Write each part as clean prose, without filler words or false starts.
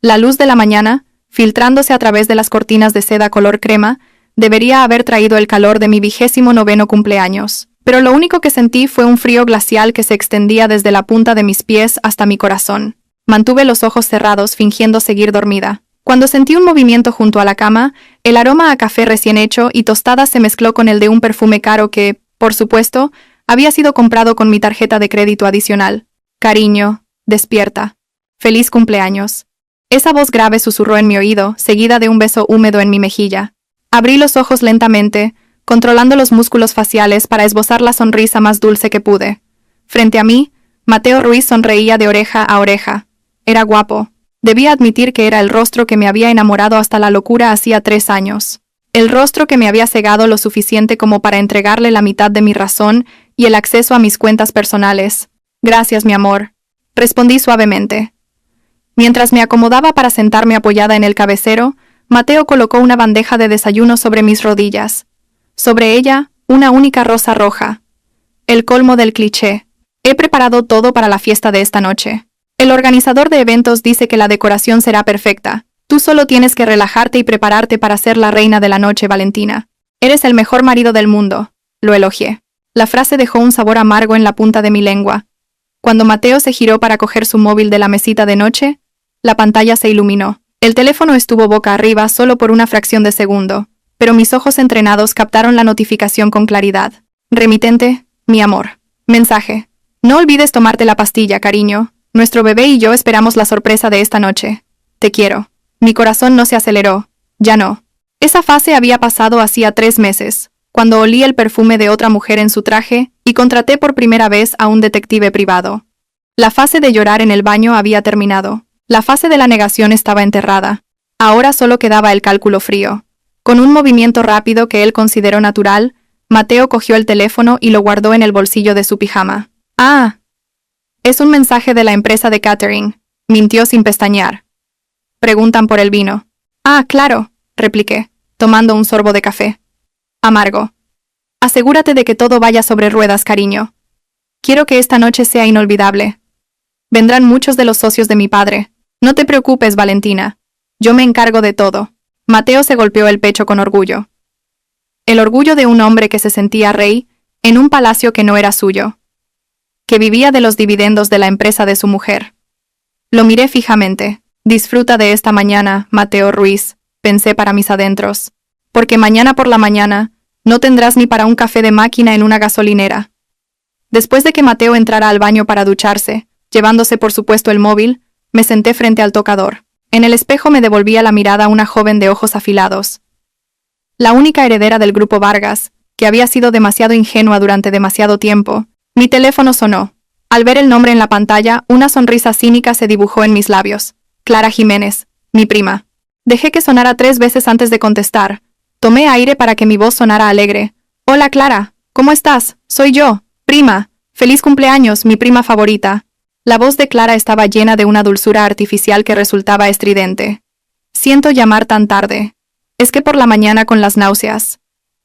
La luz de la mañana, filtrándose a través de las cortinas de seda color crema, debería haber traído el calor de mi 29º cumpleaños. Pero lo único que sentí fue un frío glacial que se extendía desde la punta de mis pies hasta mi corazón. Mantuve los ojos cerrados fingiendo seguir dormida. Cuando sentí un movimiento junto a la cama, el aroma a café recién hecho y tostada se mezcló con el de un perfume caro que, por supuesto, había sido comprado con mi tarjeta de crédito adicional. Cariño, despierta. Feliz cumpleaños. Esa voz grave susurró en mi oído, seguida de un beso húmedo en mi mejilla. Abrí los ojos lentamente, controlando los músculos faciales para esbozar la sonrisa más dulce que pude. Frente a mí, Mateo Ruiz sonreía de oreja a oreja. Era guapo. Debía admitir que era el rostro que me había enamorado hasta la locura hacía 3 años. El rostro que me había cegado lo suficiente como para entregarle la mitad de mi razón y el acceso a mis cuentas personales. Gracias, mi amor, respondí suavemente. Mientras me acomodaba para sentarme apoyada en el cabecero, Mateo colocó una bandeja de desayuno sobre mis rodillas. Sobre ella, una única rosa roja. El colmo del cliché. He preparado todo para la fiesta de esta noche. El organizador de eventos dice que la decoración será perfecta. Tú solo tienes que relajarte y prepararte para ser la reina de la noche, Valentina. Eres el mejor marido del mundo, lo elogié. La frase dejó un sabor amargo en la punta de mi lengua. Cuando Mateo se giró para coger su móvil de la mesita de noche, la pantalla se iluminó. El teléfono estuvo boca arriba solo por una fracción de segundo, pero mis ojos entrenados captaron la notificación con claridad. Remitente, mi amor. Mensaje. No olvides tomarte la pastilla, cariño. Nuestro bebé y yo esperamos la sorpresa de esta noche. Te quiero. Mi corazón no se aceleró. Ya no. Esa fase había pasado hacía 3 meses, cuando olí el perfume de otra mujer en su traje y contraté por primera vez a un detective privado. La fase de llorar en el baño había terminado. La fase de la negación estaba enterrada. Ahora solo quedaba el cálculo frío. Con un movimiento rápido que él consideró natural, Mateo cogió el teléfono y lo guardó en el bolsillo de su pijama. «Ah, es un mensaje de la empresa de catering», mintió sin pestañear. «Preguntan por el vino». «Ah, claro», repliqué, tomando un sorbo de café. Amargo. «Asegúrate de que todo vaya sobre ruedas, cariño. Quiero que esta noche sea inolvidable. Vendrán muchos de los socios de mi padre. No te preocupes, Valentina. Yo me encargo de todo». Mateo se golpeó el pecho con orgullo. El orgullo de un hombre que se sentía rey en un palacio que no era suyo, que vivía de los dividendos de la empresa de su mujer. Lo miré fijamente. «Disfruta de esta mañana, Mateo Ruiz», pensé para mis adentros, porque mañana por la mañana no tendrás ni para un café de máquina en una gasolinera. Después de que Mateo entrara al baño para ducharse, llevándose por supuesto el móvil, me senté frente al tocador. En el espejo me devolvía la mirada una joven de ojos afilados. La única heredera del grupo Vargas, que había sido demasiado ingenua durante demasiado tiempo. Mi teléfono sonó. Al ver el nombre en la pantalla, una sonrisa cínica se dibujó en mis labios. Clara Jiménez, mi prima. Dejé que sonara 3 veces antes de contestar. Tomé aire para que mi voz sonara alegre. «Hola, Clara. ¿Cómo estás? Soy yo, prima. Feliz cumpleaños, mi prima favorita». La voz de Clara estaba llena de una dulzura artificial que resultaba estridente. «Siento llamar tan tarde. Es que por la mañana con las náuseas».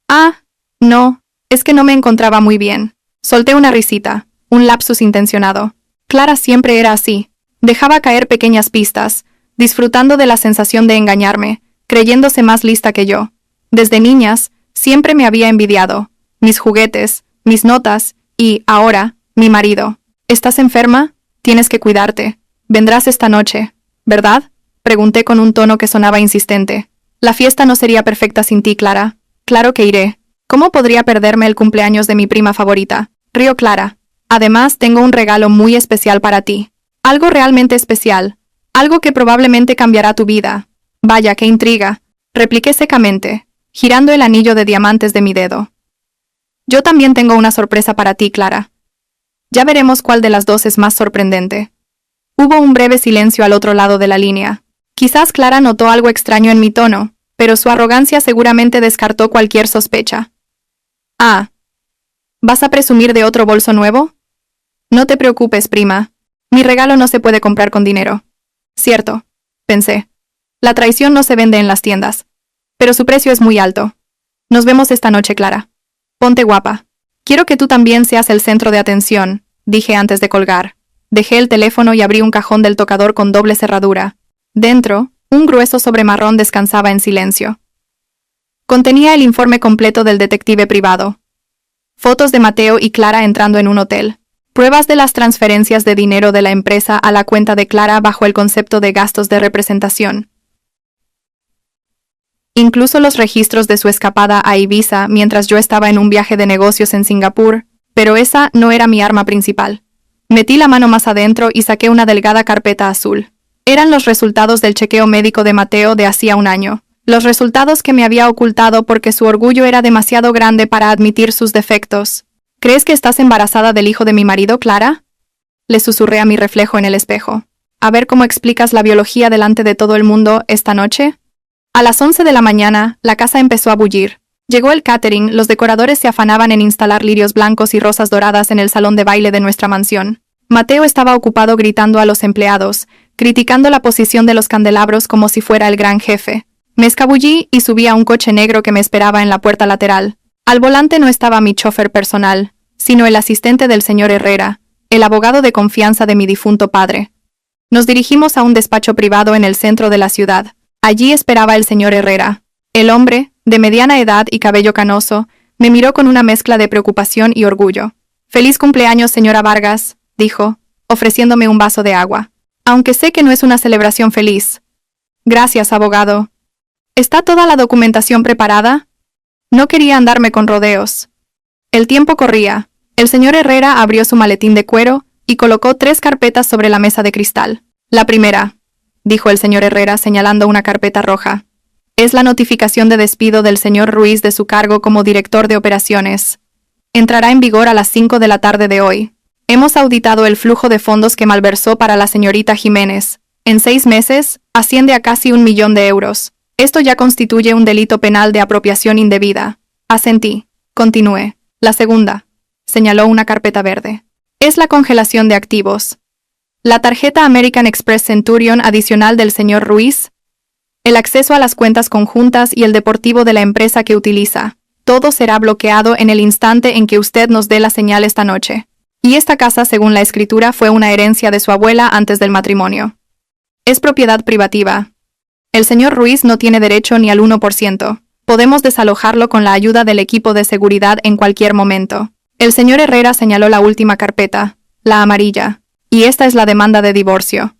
«Ah, no, es que no me encontraba muy bien». Solté una risita, un lapsus intencionado. Clara siempre era así. Dejaba caer pequeñas pistas, disfrutando de la sensación de engañarme, creyéndose más lista que yo. Desde niñas, siempre me había envidiado. Mis juguetes, mis notas y, ahora, mi marido. «¿Estás enferma? Tienes que cuidarte. Vendrás esta noche, ¿verdad?», pregunté con un tono que sonaba insistente. «La fiesta no sería perfecta sin ti, Clara». «Claro que iré. ¿Cómo podría perderme el cumpleaños de mi prima favorita?», rió Clara. «Además, tengo un regalo muy especial para ti. Algo realmente especial. Algo que probablemente cambiará tu vida». «Vaya, qué intriga», repliqué secamente, girando el anillo de diamantes de mi dedo. «Yo también tengo una sorpresa para ti, Clara. Ya veremos cuál de las dos es más sorprendente». Hubo un breve silencio al otro lado de la línea. Quizás Clara notó algo extraño en mi tono, pero su arrogancia seguramente descartó cualquier sospecha. «Ah, ¿vas a presumir de otro bolso nuevo?». «No te preocupes, prima. Mi regalo no se puede comprar con dinero». «Cierto», pensé. «La traición no se vende en las tiendas. Pero su precio es muy alto. Nos vemos esta noche, Clara. Ponte guapa. Quiero que tú también seas el centro de atención», dije antes de colgar. Dejé el teléfono y abrí un cajón del tocador con doble cerradura. Dentro, un grueso sobre marrón descansaba en silencio. Contenía el informe completo del detective privado. Fotos de Mateo y Clara entrando en un hotel. Pruebas de las transferencias de dinero de la empresa a la cuenta de Clara bajo el concepto de gastos de representación. Incluso los registros de su escapada a Ibiza mientras yo estaba en un viaje de negocios en Singapur, pero esa no era mi arma principal. Metí la mano más adentro y saqué una delgada carpeta azul. Eran los resultados del chequeo médico de Mateo de hacía un año. Los resultados que me había ocultado porque su orgullo era demasiado grande para admitir sus defectos. ¿Crees que estás embarazada del hijo de mi marido, Clara? Le susurré a mi reflejo en el espejo. A ver cómo explicas la biología delante de todo el mundo esta noche. A las 11 de la mañana, la casa empezó a bullir. Llegó el catering, los decoradores se afanaban en instalar lirios blancos y rosas doradas en el salón de baile de nuestra mansión. Mateo estaba ocupado gritando a los empleados, criticando la posición de los candelabros como si fuera el gran jefe. Me escabullí y subí a un coche negro que me esperaba en la puerta lateral. Al volante no estaba mi chofer personal, sino el asistente del señor Herrera, el abogado de confianza de mi difunto padre. Nos dirigimos a un despacho privado en el centro de la ciudad. Allí esperaba el señor Herrera. El hombre, de mediana edad y cabello canoso, me miró con una mezcla de preocupación y orgullo. «Feliz cumpleaños, señora Vargas», dijo, ofreciéndome un vaso de agua. «Aunque sé que no es una celebración feliz». «Gracias, abogado». ¿Está toda la documentación preparada? No quería andarme con rodeos. El tiempo corría. El señor Herrera abrió su maletín de cuero y colocó 3 carpetas sobre la mesa de cristal. «La primera», dijo el señor Herrera señalando una carpeta roja, «es la notificación de despido del señor Ruiz de su cargo como director de operaciones. Entrará en vigor a las 5 de la tarde de hoy. Hemos auditado el flujo de fondos que malversó para la señorita Jiménez. En 6 meses, asciende a casi 1 millón de euros. Esto ya constituye un delito penal de apropiación indebida». Asentí. Continué. «La segunda», señaló una carpeta verde, «es la congelación de activos. La tarjeta American Express Centurion adicional del señor Ruiz, el acceso a las cuentas conjuntas y el deportivo de la empresa que utiliza. Todo será bloqueado en el instante en que usted nos dé la señal esta noche. Y esta casa, según la escritura, fue una herencia de su abuela antes del matrimonio. Es propiedad privativa. El señor Ruiz no tiene derecho ni al 1%. Podemos desalojarlo con la ayuda del equipo de seguridad en cualquier momento». El señor Herrera señaló la última carpeta, la amarilla, y esta es la demanda de divorcio.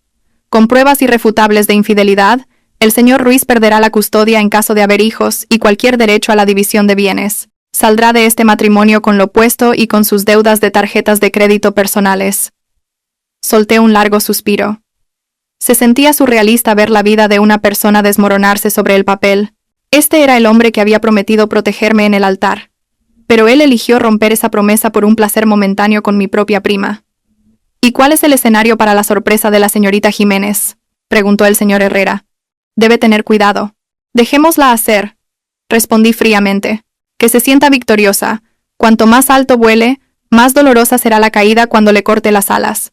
Con pruebas irrefutables de infidelidad, el señor Ruiz perderá la custodia en caso de haber hijos y cualquier derecho a la división de bienes. Saldrá de este matrimonio con lo puesto y con sus deudas de tarjetas de crédito personales. Solté un largo suspiro. Se sentía surrealista ver la vida de una persona desmoronarse sobre el papel. Este era el hombre que había prometido protegerme en el altar. Pero él eligió romper esa promesa por un placer momentáneo con mi propia prima. «¿Y cuál es el escenario para la sorpresa de la señorita Jiménez?», preguntó el señor Herrera. «Debe tener cuidado». «Dejémosla hacer», respondí fríamente. «Que se sienta victoriosa. Cuanto más alto vuele, más dolorosa será la caída cuando le corte las alas.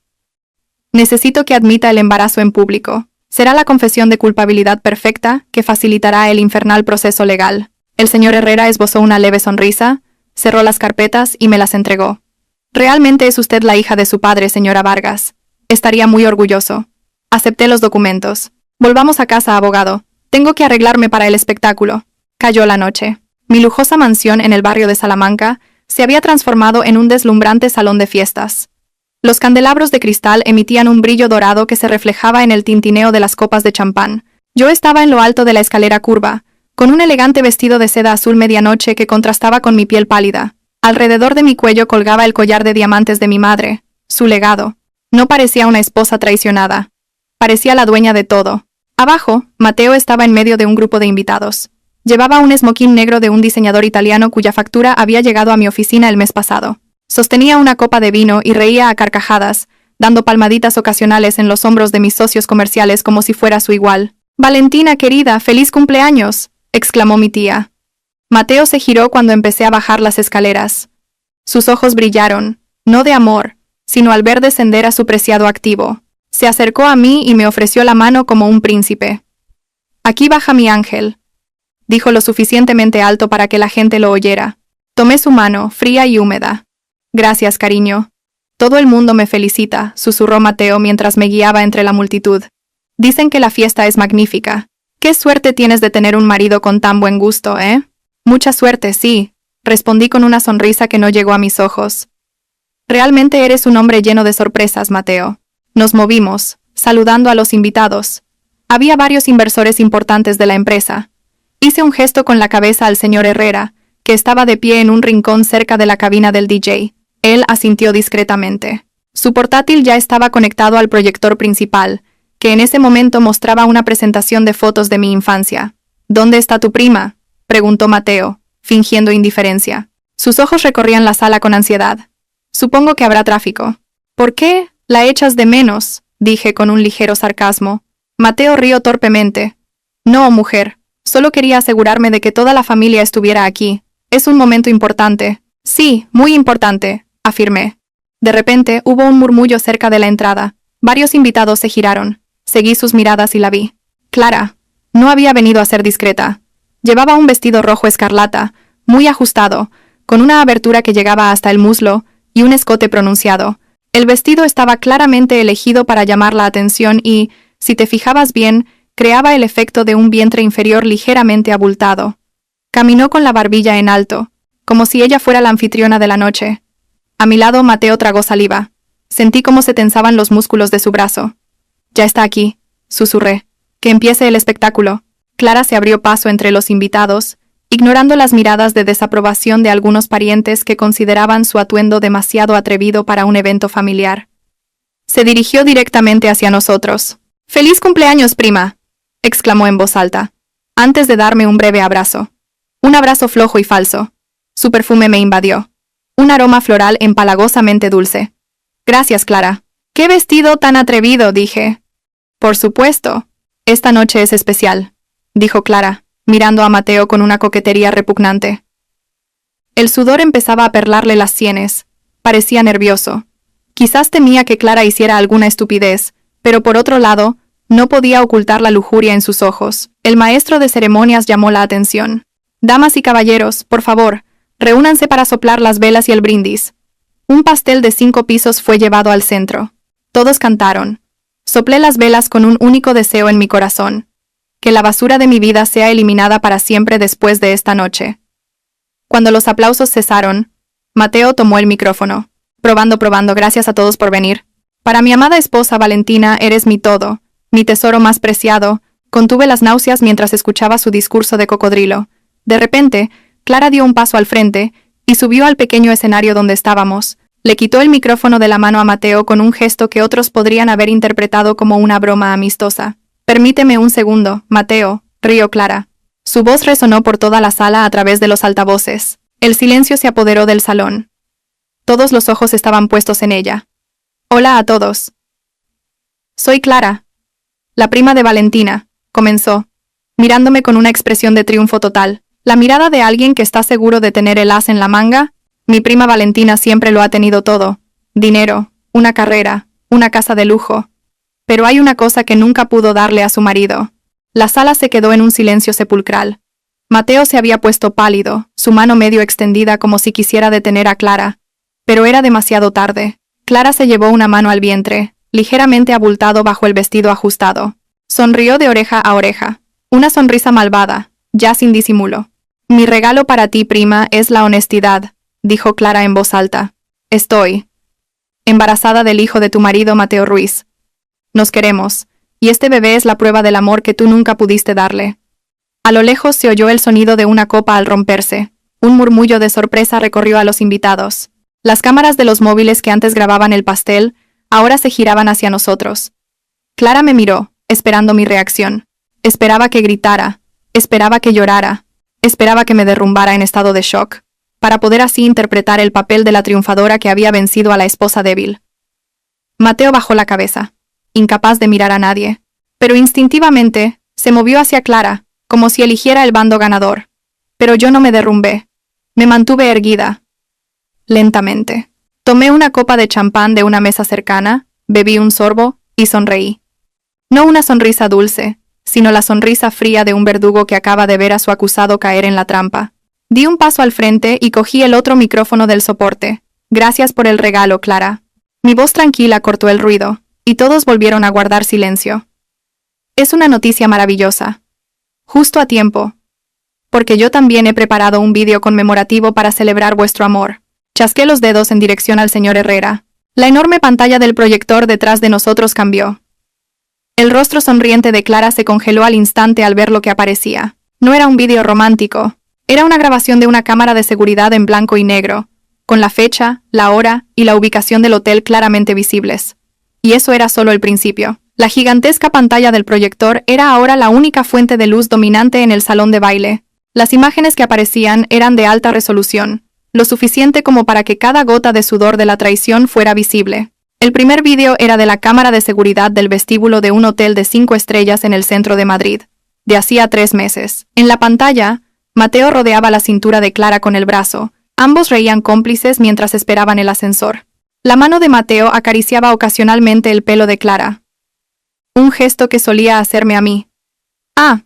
Necesito que admita el embarazo en público. Será la confesión de culpabilidad perfecta que facilitará el infernal proceso legal». El señor Herrera esbozó una leve sonrisa, cerró las carpetas y me las entregó. «Realmente es usted la hija de su padre, señora Vargas. Estaría muy orgulloso». Acepté los documentos. «Volvamos a casa, abogado. Tengo que arreglarme para el espectáculo». Cayó la noche. Mi lujosa mansión en el barrio de Salamanca se había transformado en un deslumbrante salón de fiestas. Los candelabros de cristal emitían un brillo dorado que se reflejaba en el tintineo de las copas de champán. Yo estaba en lo alto de la escalera curva, con un elegante vestido de seda azul medianoche que contrastaba con mi piel pálida. Alrededor de mi cuello colgaba el collar de diamantes de mi madre, su legado. No parecía una esposa traicionada. Parecía la dueña de todo. Abajo, Mateo estaba en medio de un grupo de invitados. Llevaba un esmoquín negro de un diseñador italiano cuya factura había llegado a mi oficina el mes pasado. Sostenía una copa de vino y reía a carcajadas, dando palmaditas ocasionales en los hombros de mis socios comerciales como si fuera su igual. «Valentina, querida, feliz cumpleaños», exclamó mi tía. Mateo se giró cuando empecé a bajar las escaleras. Sus ojos brillaron, no de amor, sino al ver descender a su preciado activo. Se acercó a mí y me ofreció la mano como un príncipe. «Aquí baja mi ángel», dijo lo suficientemente alto para que la gente lo oyera. Tomé su mano, fría y húmeda. «Gracias, cariño. Todo el mundo me felicita», susurró Mateo mientras me guiaba entre la multitud. Dicen que la fiesta es magnífica. Qué suerte tienes de tener un marido con tan buen gusto, ¿eh? Mucha suerte, sí, respondí con una sonrisa que no llegó a mis ojos. Realmente eres un hombre lleno de sorpresas, Mateo. Nos movimos, saludando a los invitados. Había varios inversores importantes de la empresa. Hice un gesto con la cabeza al señor Herrera, que estaba de pie en un rincón cerca de la cabina del DJ. Él asintió discretamente. Su portátil ya estaba conectado al proyector principal, que en ese momento mostraba una presentación de fotos de mi infancia. ¿Dónde está tu prima?, preguntó Mateo, fingiendo indiferencia. Sus ojos recorrían la sala con ansiedad. Supongo que habrá tráfico. ¿Por qué la echas de menos?, dije con un ligero sarcasmo. Mateo rió torpemente. No, mujer. Solo quería asegurarme de que toda la familia estuviera aquí. Es un momento importante. Sí, muy importante, afirmé. De repente hubo un murmullo cerca de la entrada. Varios invitados se giraron. Seguí sus miradas y la vi. Clara. No había venido a ser discreta. Llevaba un vestido rojo escarlata, muy ajustado, con una abertura que llegaba hasta el muslo y un escote pronunciado. El vestido estaba claramente elegido para llamar la atención y, si te fijabas bien, creaba el efecto de un vientre inferior ligeramente abultado. Caminó con la barbilla en alto, como si ella fuera la anfitriona de la noche. A mi lado Mateo tragó saliva. Sentí cómo se tensaban los músculos de su brazo. Ya está aquí, susurré. Que empiece el espectáculo. Clara se abrió paso entre los invitados, ignorando las miradas de desaprobación de algunos parientes que consideraban su atuendo demasiado atrevido para un evento familiar. Se dirigió directamente hacia nosotros. «¡Feliz cumpleaños, prima!», exclamó en voz alta, antes de darme un breve abrazo. Un abrazo flojo y falso. Su perfume me invadió. Un aroma floral empalagosamente dulce. «Gracias, Clara». «¡Qué vestido tan atrevido!», dije. «Por supuesto. Esta noche es especial», dijo Clara, mirando a Mateo con una coquetería repugnante. El sudor empezaba a perlarle las sienes. Parecía nervioso. Quizás temía que Clara hiciera alguna estupidez, pero por otro lado, no podía ocultar la lujuria en sus ojos. El maestro de ceremonias llamó la atención. «Damas y caballeros, por favor, reúnanse para soplar las velas y el brindis». Un pastel de 5 pisos fue llevado al centro. Todos cantaron. Soplé las velas con un único deseo en mi corazón: que la basura de mi vida sea eliminada para siempre después de esta noche. Cuando los aplausos cesaron, Mateo tomó el micrófono. Probando, gracias a todos por venir. Para mi amada esposa Valentina eres mi todo, mi tesoro más preciado. Contuve las náuseas mientras escuchaba su discurso de cocodrilo. De repente, Clara dio un paso al frente y subió al pequeño escenario donde estábamos. Le quitó el micrófono de la mano a Mateo con un gesto que otros podrían haber interpretado como una broma amistosa. «Permíteme un segundo, Mateo», rió Clara. Su voz resonó por toda la sala a través de los altavoces. El silencio se apoderó del salón. Todos los ojos estaban puestos en ella. «Hola a todos. Soy Clara, la prima de Valentina», comenzó, mirándome con una expresión de triunfo total. La mirada de alguien que está seguro de tener el as en la manga. Mi prima Valentina siempre lo ha tenido todo. Dinero, una carrera, una casa de lujo. Pero hay una cosa que nunca pudo darle a su marido. La sala se quedó en un silencio sepulcral. Mateo se había puesto pálido, su mano medio extendida como si quisiera detener a Clara. Pero era demasiado tarde. Clara se llevó una mano al vientre, ligeramente abultado bajo el vestido ajustado. Sonrió de oreja a oreja. Una sonrisa malvada, ya sin disimulo. «Mi regalo para ti, prima, es la honestidad», dijo Clara en voz alta. «Estoy embarazada del hijo de tu marido, Mateo Ruiz. Nos queremos, y este bebé es la prueba del amor que tú nunca pudiste darle». A lo lejos se oyó el sonido de una copa al romperse. Un murmullo de sorpresa recorrió a los invitados. Las cámaras de los móviles que antes grababan el pastel, ahora se giraban hacia nosotros. Clara me miró, esperando mi reacción. Esperaba que gritara, esperaba que llorara, esperaba que me derrumbara en estado de shock, para poder así interpretar el papel de la triunfadora que había vencido a la esposa débil. Mateo bajó la cabeza, incapaz de mirar a nadie, pero instintivamente se movió hacia Clara, como si eligiera el bando ganador. Pero yo no me derrumbé. Me mantuve erguida. Lentamente. Tomé una copa de champán de una mesa cercana, bebí un sorbo y sonreí. No una sonrisa dulce, sino la sonrisa fría de un verdugo que acaba de ver a su acusado caer en la trampa. Di un paso al frente y cogí el otro micrófono del soporte. «Gracias por el regalo, Clara». Mi voz tranquila cortó el ruido, y todos volvieron a guardar silencio. Es una noticia maravillosa. Justo a tiempo. Porque yo también he preparado un vídeo conmemorativo para celebrar vuestro amor. Chasqué los dedos en dirección al señor Herrera. La enorme pantalla del proyector detrás de nosotros cambió. El rostro sonriente de Clara se congeló al instante al ver lo que aparecía. No era un vídeo romántico. Era una grabación de una cámara de seguridad en blanco y negro, con la fecha, la hora y la ubicación del hotel claramente visibles. Y eso era solo el principio. La gigantesca pantalla del proyector era ahora la única fuente de luz dominante en el salón de baile. Las imágenes que aparecían eran de alta resolución, lo suficiente como para que cada gota de sudor de la traición fuera visible. El primer vídeo era de la cámara de seguridad del vestíbulo de un hotel de 5 estrellas en el centro de Madrid, de hacía 3 meses. En la pantalla, Mateo rodeaba la cintura de Clara con el brazo. Ambos reían cómplices mientras esperaban el ascensor. La mano de Mateo acariciaba ocasionalmente el pelo de Clara. Un gesto que solía hacerme a mí. Ah,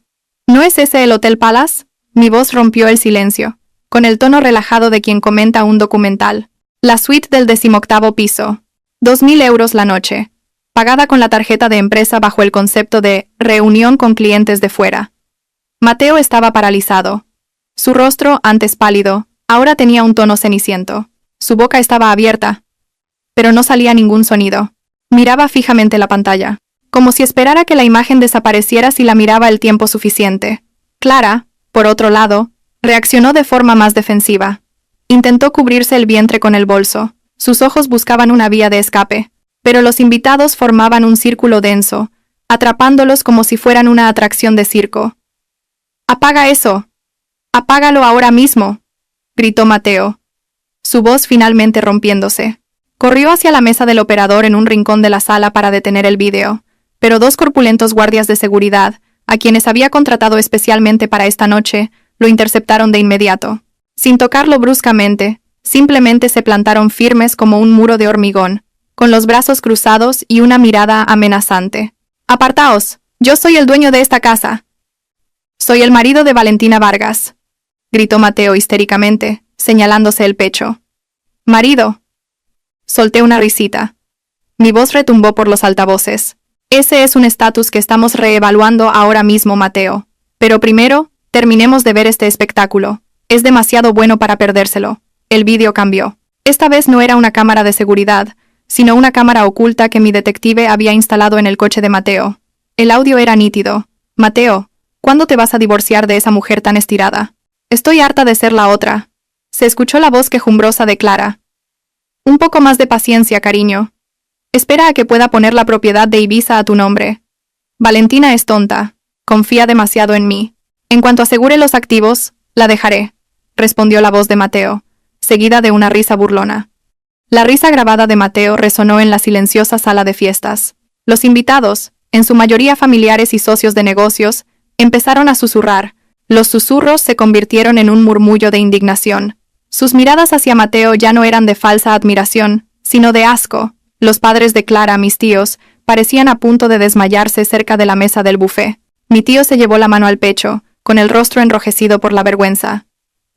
¿no es ese el Hotel Palace? Mi voz rompió el silencio, con el tono relajado de quien comenta un documental. La suite del 18º piso. 2.000 euros la noche. Pagada con la tarjeta de empresa bajo el concepto de reunión con clientes de fuera. Mateo estaba paralizado. Su rostro, antes pálido, ahora tenía un tono ceniciento. Su boca estaba abierta, pero no salía ningún sonido. Miraba fijamente la pantalla, como si esperara que la imagen desapareciera si la miraba el tiempo suficiente. Clara, por otro lado, reaccionó de forma más defensiva. Intentó cubrirse el vientre con el bolso. Sus ojos buscaban una vía de escape, pero los invitados formaban un círculo denso, atrapándolos como si fueran una atracción de circo. «¡Apaga eso! ¡Apágalo ahora mismo!», gritó Mateo, su voz finalmente rompiéndose. Corrió hacia la mesa del operador en un rincón de la sala para detener el vídeo, pero 2 corpulentos guardias de seguridad, a quienes había contratado especialmente para esta noche, lo interceptaron de inmediato. Sin tocarlo bruscamente, simplemente se plantaron firmes como un muro de hormigón, con los brazos cruzados y una mirada amenazante. «¡Apartaos! Yo soy el dueño de esta casa. Soy el marido de Valentina Vargas», gritó Mateo histéricamente, señalándose el pecho. «¿Marido?». Solté una risita. Mi voz retumbó por los altavoces. «Ese es un estatus que estamos reevaluando ahora mismo, Mateo. Pero primero, terminemos de ver este espectáculo. Es demasiado bueno para perdérselo». El vídeo cambió. Esta vez no era una cámara de seguridad, sino una cámara oculta que mi detective había instalado en el coche de Mateo. El audio era nítido. «Mateo, ¿cuándo te vas a divorciar de esa mujer tan estirada? Estoy harta de ser la otra». Se escuchó la voz quejumbrosa de Clara. «Un poco más de paciencia, cariño. Espera a que pueda poner la propiedad de Ibiza a tu nombre. Valentina es tonta. Confía demasiado en mí. En cuanto asegure los activos, la dejaré», respondió la voz de Mateo, seguida de una risa burlona. La risa grabada de Mateo resonó en la silenciosa sala de fiestas. Los invitados, en su mayoría familiares y socios de negocios, empezaron a susurrar. Los susurros se convirtieron en un murmullo de indignación. Sus miradas hacia Mateo ya no eran de falsa admiración, sino de asco. Los padres de Clara, mis tíos, parecían a punto de desmayarse cerca de la mesa del buffet. Mi tío se llevó la mano al pecho, con el rostro enrojecido por la vergüenza.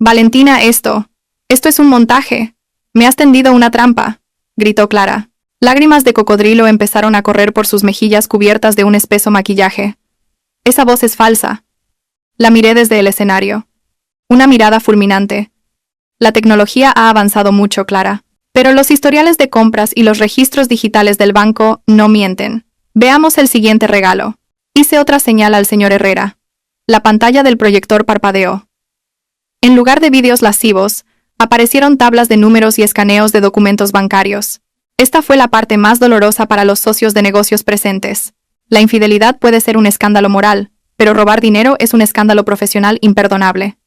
«Valentina, esto es un montaje. Me has tendido una trampa», gritó Clara. Lágrimas de cocodrilo empezaron a correr por sus mejillas cubiertas de un espeso maquillaje. «Esa voz es falsa». La miré desde el escenario. Una mirada fulminante. «La tecnología ha avanzado mucho, Clara. Pero los historiales de compras y los registros digitales del banco no mienten. Veamos el siguiente regalo». Hice otra señal al señor Herrera. La pantalla del proyector parpadeó. En lugar de vídeos lascivos, aparecieron tablas de números y escaneos de documentos bancarios. Esta fue la parte más dolorosa para los socios de negocios presentes. La infidelidad puede ser un escándalo moral, pero robar dinero es un escándalo profesional imperdonable.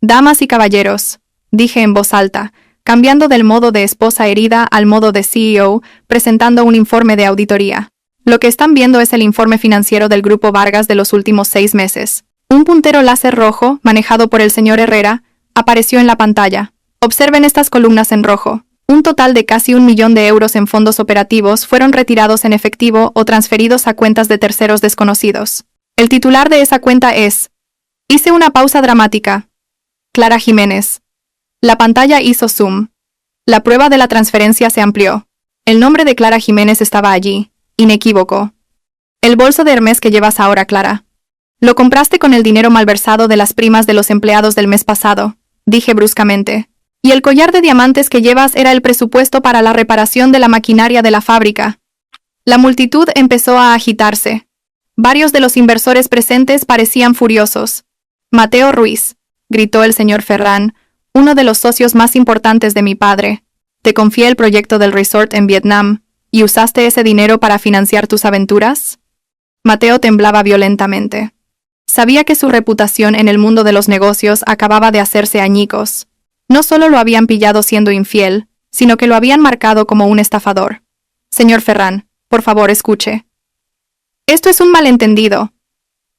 «Damas y caballeros», dije en voz alta, cambiando del modo de esposa herida al modo de CEO, presentando un informe de auditoría. Lo que están viendo es el informe financiero del Grupo Vargas de los últimos 6 meses. Un puntero láser rojo, manejado por el señor Herrera, apareció en la pantalla. Observen estas columnas en rojo. Un total de casi 1 millón de euros en fondos operativos fueron retirados en efectivo o transferidos a cuentas de terceros desconocidos. El titular de esa cuenta es... Hice una pausa dramática. Clara Jiménez. La pantalla hizo zoom. La prueba de la transferencia se amplió. El nombre de Clara Jiménez estaba allí, inequívoco. El bolso de Hermes que llevas ahora, Clara. Lo compraste con el dinero malversado de las primas de los empleados del mes pasado, dije bruscamente. Y el collar de diamantes que llevas era el presupuesto para la reparación de la maquinaria de la fábrica. La multitud empezó a agitarse. Varios de los inversores presentes parecían furiosos. Mateo Ruiz, gritó el señor Ferran, uno de los socios más importantes de mi padre. Te confié el proyecto del resort en Vietnam, ¿y usaste ese dinero para financiar tus aventuras? Mateo temblaba violentamente. Sabía que su reputación en el mundo de los negocios acababa de hacerse añicos. No solo lo habían pillado siendo infiel, sino que lo habían marcado como un estafador. Señor Ferran, por favor, escuche. Esto es un malentendido.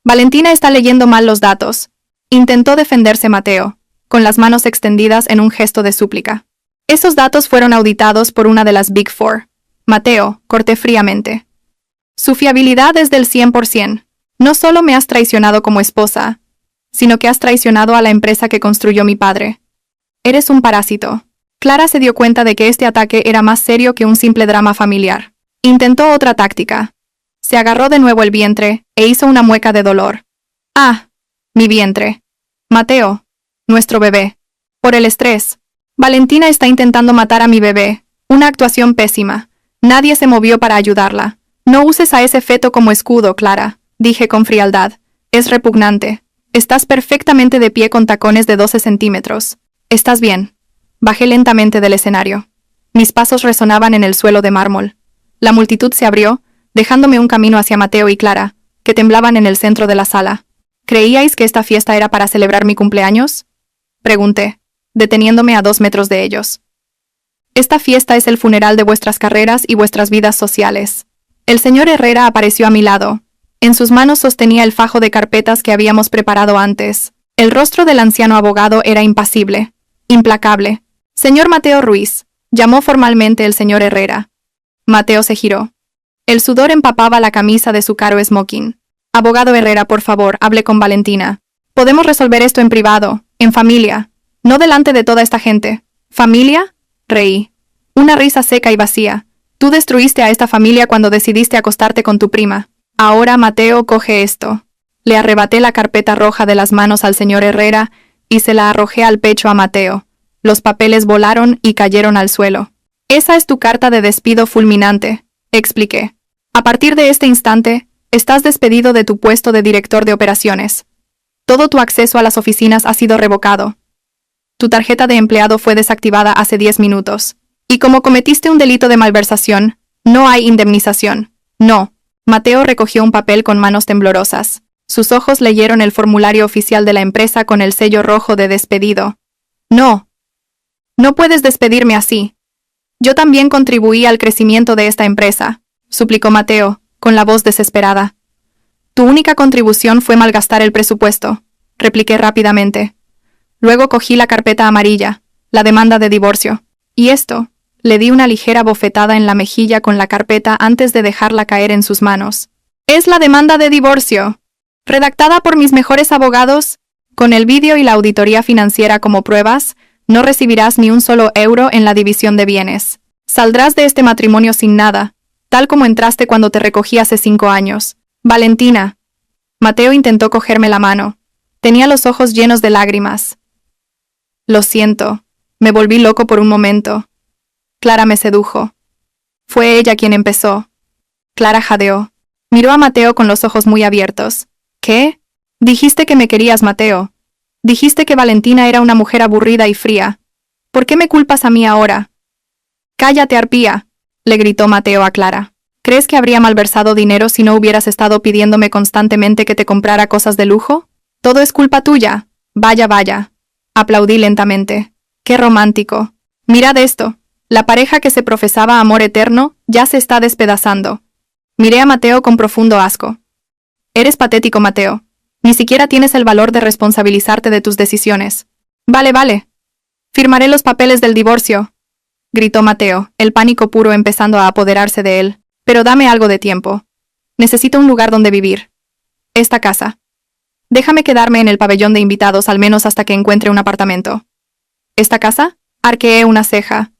Valentina está leyendo mal los datos. Intentó defenderse Mateo, con las manos extendidas en un gesto de súplica. Esos datos fueron auditados por una de las Big Four. Mateo, corté fríamente. Su fiabilidad es del 100%. No solo me has traicionado como esposa, sino que has traicionado a la empresa que construyó mi padre. Eres un parásito. Clara se dio cuenta de que este ataque era más serio que un simple drama familiar. Intentó otra táctica. Se agarró de nuevo el vientre e hizo una mueca de dolor. Ah, mi vientre. Mateo, nuestro bebé. Por el estrés. Valentina está intentando matar a mi bebé. Una actuación pésima. Nadie se movió para ayudarla. No uses a ese feto como escudo, Clara, dije con frialdad. Es repugnante. Estás perfectamente de pie con tacones de 12 centímetros. ¿Estás bien? Bajé lentamente del escenario. Mis pasos resonaban en el suelo de mármol. La multitud se abrió, dejándome un camino hacia Mateo y Clara, que temblaban en el centro de la sala. ¿Creíais que esta fiesta era para celebrar mi cumpleaños? Pregunté, deteniéndome a 2 metros de ellos. Esta fiesta es el funeral de vuestras carreras y vuestras vidas sociales. El señor Herrera apareció a mi lado. En sus manos sostenía el fajo de carpetas que habíamos preparado antes. El rostro del anciano abogado era impasible, implacable. Señor Mateo Ruiz, llamó formalmente el señor Herrera. Mateo se giró. El sudor empapaba la camisa de su caro smoking. Abogado Herrera, por favor, hable con Valentina. Podemos resolver esto en privado, en familia, no delante de toda esta gente. ¿Familia? Reí. Una risa seca y vacía. Tú destruiste a esta familia cuando decidiste acostarte con tu prima. Ahora, Mateo, coge esto. Le arrebaté la carpeta roja de las manos al señor Herrera y se la arrojé al pecho a Mateo. Los papeles volaron y cayeron al suelo. Esa es tu carta de despido fulminante, expliqué. A partir de este instante, estás despedido de tu puesto de director de operaciones. Todo tu acceso a las oficinas ha sido revocado. Tu tarjeta de empleado fue desactivada hace 10 minutos. Y como cometiste un delito de malversación, no hay indemnización. No. Mateo recogió un papel con manos temblorosas. Sus ojos leyeron el formulario oficial de la empresa con el sello rojo de despedido. No. No puedes despedirme así. Yo también contribuí al crecimiento de esta empresa, suplicó Mateo, con la voz desesperada. Tu única contribución fue malgastar el presupuesto, repliqué rápidamente. Luego cogí la carpeta amarilla, la demanda de divorcio. Y esto, le di una ligera bofetada en la mejilla con la carpeta antes de dejarla caer en sus manos. Es la demanda de divorcio, redactada por mis mejores abogados. Con el vídeo y la auditoría financiera como pruebas, no recibirás ni un solo euro en la división de bienes. Saldrás de este matrimonio sin nada, tal como entraste cuando te recogí hace 5 años. Valentina. Mateo intentó cogerme la mano. Tenía los ojos llenos de lágrimas. Lo siento. Me volví loco por un momento. Clara me sedujo. Fue ella quien empezó. Clara jadeó. Miró a Mateo con los ojos muy abiertos. ¿Qué? Dijiste que me querías, Mateo. Dijiste que Valentina era una mujer aburrida y fría. ¿Por qué me culpas a mí ahora? Cállate, arpía, le gritó Mateo a Clara. ¿Crees que habría malversado dinero si no hubieras estado pidiéndome constantemente que te comprara cosas de lujo? Todo es culpa tuya. Vaya, vaya. Aplaudí lentamente. ¡Qué romántico! Mirad esto. La pareja que se profesaba amor eterno ya se está despedazando. Miré a Mateo con profundo asco. Eres patético, Mateo. Ni siquiera tienes el valor de responsabilizarte de tus decisiones. Vale, vale. Firmaré los papeles del divorcio, gritó Mateo, el pánico puro empezando a apoderarse de él. Pero dame algo de tiempo. Necesito un lugar donde vivir. Esta casa. Déjame quedarme en el pabellón de invitados al menos hasta que encuentre un apartamento. ¿Esta casa? Arqueé una ceja.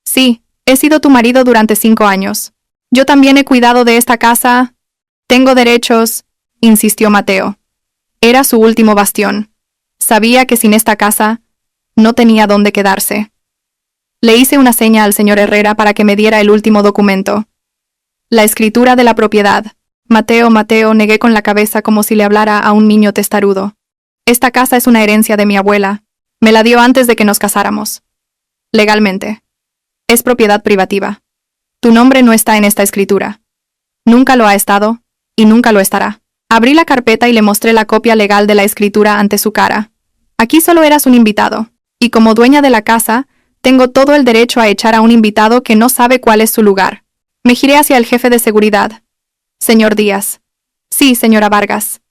Sí, he sido tu marido durante 5 años. Yo también he cuidado de esta casa. Tengo derechos, insistió Mateo. Era su último bastión. Sabía que sin esta casa, no tenía dónde quedarse. Le hice una seña al señor Herrera para que me diera el último documento. La escritura de la propiedad. Mateo, negué con la cabeza como si le hablara a un niño testarudo. Esta casa es una herencia de mi abuela. Me la dio antes de que nos casáramos. Legalmente. Es propiedad privativa. Tu nombre no está en esta escritura. Nunca lo ha estado, y nunca lo estará. Abrí la carpeta y le mostré la copia legal de la escritura ante su cara. Aquí solo eras un invitado, y como dueña de la casa, tengo todo el derecho a echar a un invitado que no sabe cuál es su lugar. Me giré hacia el jefe de seguridad. Señor Díaz. Sí, señora Vargas.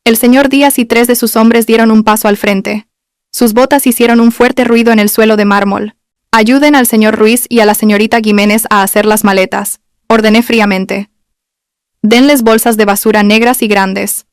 El señor Díaz y 3 de sus hombres dieron un paso al frente. Sus botas hicieron un fuerte ruido en el suelo de mármol. Ayuden al señor Ruiz y a la señorita Jiménez a hacer las maletas, ordené fríamente. Denles bolsas de basura negras y grandes.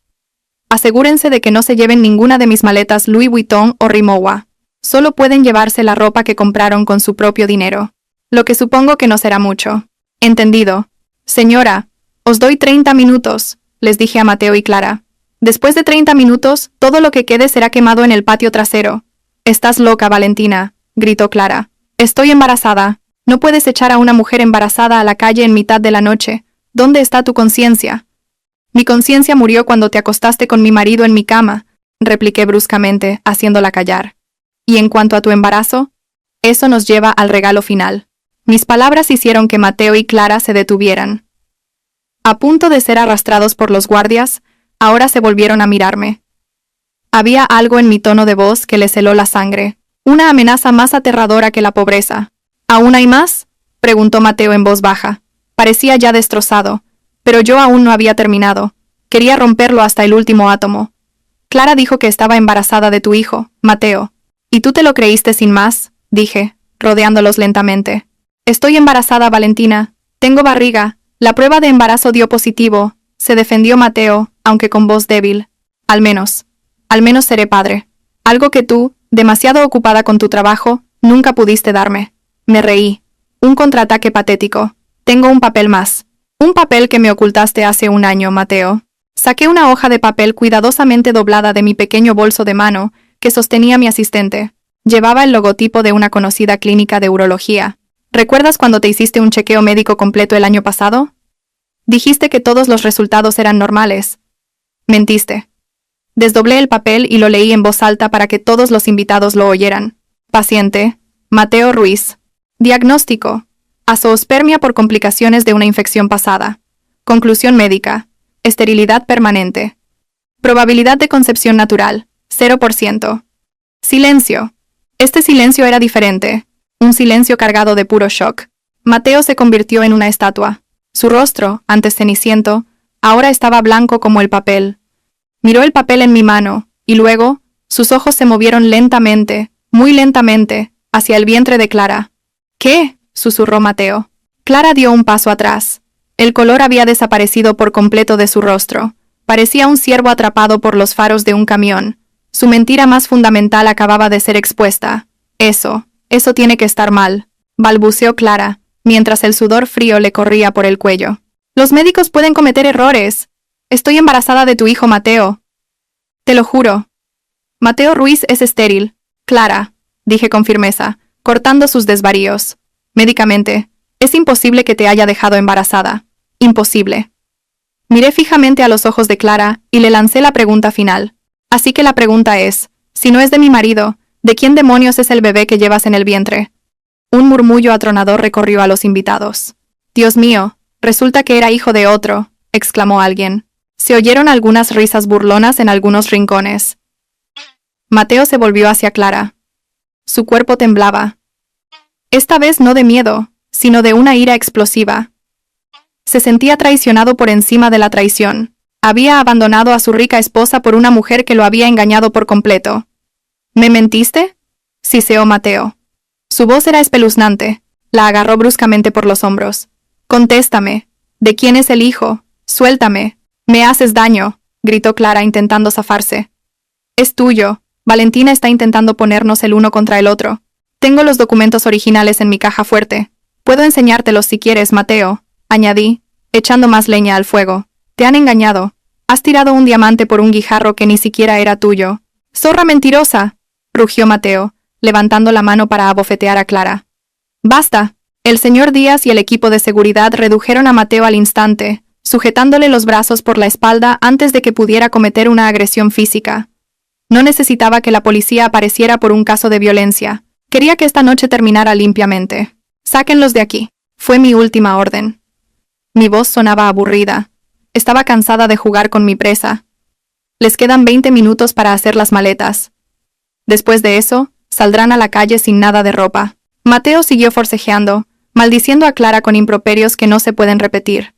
Asegúrense de que no se lleven ninguna de mis maletas Louis Vuitton o Rimowa. Solo pueden llevarse la ropa que compraron con su propio dinero. Lo que supongo que no será mucho. Entendido. Señora, os doy 30 minutos, les dije a Mateo y Clara. Después de 30 minutos, todo lo que quede será quemado en el patio trasero. Estás loca, Valentina, gritó Clara. Estoy embarazada. No puedes echar a una mujer embarazada a la calle en mitad de la noche. ¿Dónde está tu conciencia? Mi conciencia murió cuando te acostaste con mi marido en mi cama, repliqué bruscamente, haciéndola callar. Y en cuanto a tu embarazo, eso nos lleva al regalo final. Mis palabras hicieron que Mateo y Clara se detuvieran. A punto de ser arrastrados por los guardias, ahora se volvieron a mirarme. Había algo en mi tono de voz que les heló la sangre. Una amenaza más aterradora que la pobreza. ¿Aún hay más?, preguntó Mateo en voz baja. Parecía ya destrozado, pero yo aún no había terminado. Quería romperlo hasta el último átomo. Clara dijo que estaba embarazada de tu hijo, Mateo. ¿Y tú te lo creíste sin más?, dije, rodeándolos lentamente. Estoy embarazada, Valentina. Tengo barriga. La prueba de embarazo dio positivo, se defendió Mateo, aunque con voz débil. Al menos seré padre. Algo que tú, demasiado ocupada con tu trabajo, nunca pudiste darme. Me reí. Un contraataque patético. Tengo un papel más. Un papel que me ocultaste hace un año, Mateo. Saqué una hoja de papel cuidadosamente doblada de mi pequeño bolso de mano que sostenía mi asistente. Llevaba el logotipo de una conocida clínica de urología. ¿Recuerdas cuando te hiciste un chequeo médico completo el año pasado? Dijiste que todos los resultados eran normales. Mentiste. Desdoblé el papel y lo leí en voz alta para que todos los invitados lo oyeran. Paciente, Mateo Ruiz. Diagnóstico: azoospermia por complicaciones de una infección pasada. Conclusión médica: esterilidad permanente. Probabilidad de concepción natural: 0%. Silencio. Este silencio era diferente. Un silencio cargado de puro shock. Mateo se convirtió en una estatua. Su rostro, antes ceniciento, ahora estaba blanco como el papel. Miró el papel en mi mano, y luego, sus ojos se movieron lentamente, muy lentamente, hacia el vientre de Clara. ¿Qué?, susurró Mateo. Clara dio un paso atrás. El color había desaparecido por completo de su rostro. Parecía un ciervo atrapado por los faros de un camión. Su mentira más fundamental acababa de ser expuesta. Eso tiene que estar mal, balbuceó Clara, mientras el sudor frío le corría por el cuello. Los médicos pueden cometer errores. Estoy embarazada de tu hijo, Mateo. Te lo juro. Mateo Ruiz es estéril, Clara, dije con firmeza, cortando sus desvaríos. Médicamente, es imposible que te haya dejado embarazada. Imposible. Miré fijamente a los ojos de Clara y le lancé la pregunta final. Así que la pregunta es, si no es de mi marido, ¿de quién demonios es el bebé que llevas en el vientre? Un murmullo atronador recorrió a los invitados. Dios mío, resulta que era hijo de otro, exclamó alguien. Se oyeron algunas risas burlonas en algunos rincones. Mateo se volvió hacia Clara. Su cuerpo temblaba. Esta vez no de miedo, sino de una ira explosiva. Se sentía traicionado por encima de la traición. Había abandonado a su rica esposa por una mujer que lo había engañado por completo. ¿Me mentiste?, siseó Mateo. Su voz era espeluznante. La agarró bruscamente por los hombros. Contéstame. ¿De quién es el hijo? Suéltame. Me haces daño, gritó Clara intentando zafarse. Es tuyo. Valentina está intentando ponernos el uno contra el otro. Tengo los documentos originales en mi caja fuerte. Puedo enseñártelos si quieres, Mateo, añadí, echando más leña al fuego. Te han engañado. Has tirado un diamante por un guijarro que ni siquiera era tuyo. ¡Zorra mentirosa!, rugió Mateo, levantando la mano para abofetear a Clara. ¡Basta! El señor Díaz y el equipo de seguridad redujeron a Mateo al instante, sujetándole los brazos por la espalda antes de que pudiera cometer una agresión física. No necesitaba que la policía apareciera por un caso de violencia. Quería que esta noche terminara limpiamente. «Sáquenlos de aquí», fue mi última orden. Mi voz sonaba aburrida. Estaba cansada de jugar con mi presa. Les quedan 20 minutos para hacer las maletas. Después de eso, saldrán a la calle sin nada de ropa. Mateo siguió forcejeando, maldiciendo a Clara con improperios que no se pueden repetir.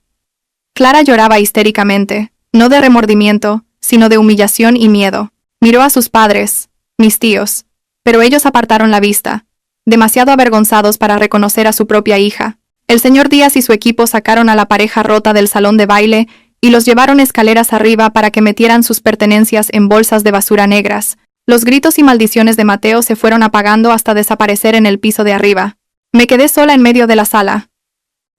Clara lloraba histéricamente, no de remordimiento, sino de humillación y miedo. Miró a sus padres, mis tíos, pero ellos apartaron la vista, demasiado avergonzados para reconocer a su propia hija. El señor Díaz y su equipo sacaron a la pareja rota del salón de baile y los llevaron escaleras arriba para que metieran sus pertenencias en bolsas de basura negras. Los gritos y maldiciones de Mateo se fueron apagando hasta desaparecer en el piso de arriba. Me quedé sola en medio de la sala.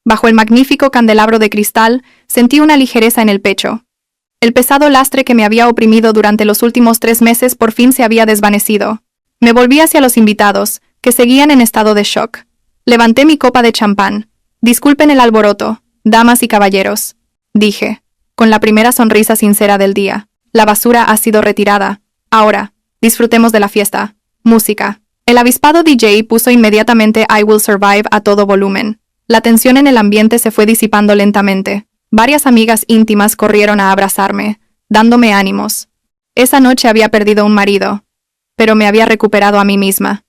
Bajo el magnífico candelabro de cristal, sentí una ligereza en el pecho. El pesado lastre que me había oprimido durante los últimos 3 meses por fin se había desvanecido. Me volví hacia los invitados, que seguían en estado de shock. Levanté mi copa de champán. «Disculpen el alboroto, damas y caballeros», dije, con la primera sonrisa sincera del día. «La basura ha sido retirada. Ahora, disfrutemos de la fiesta. Música». El avispado DJ puso inmediatamente I Will Survive a todo volumen. La tensión en el ambiente se fue disipando lentamente. Varias amigas íntimas corrieron a abrazarme, dándome ánimos. Esa noche había perdido un marido, pero me había recuperado a mí misma.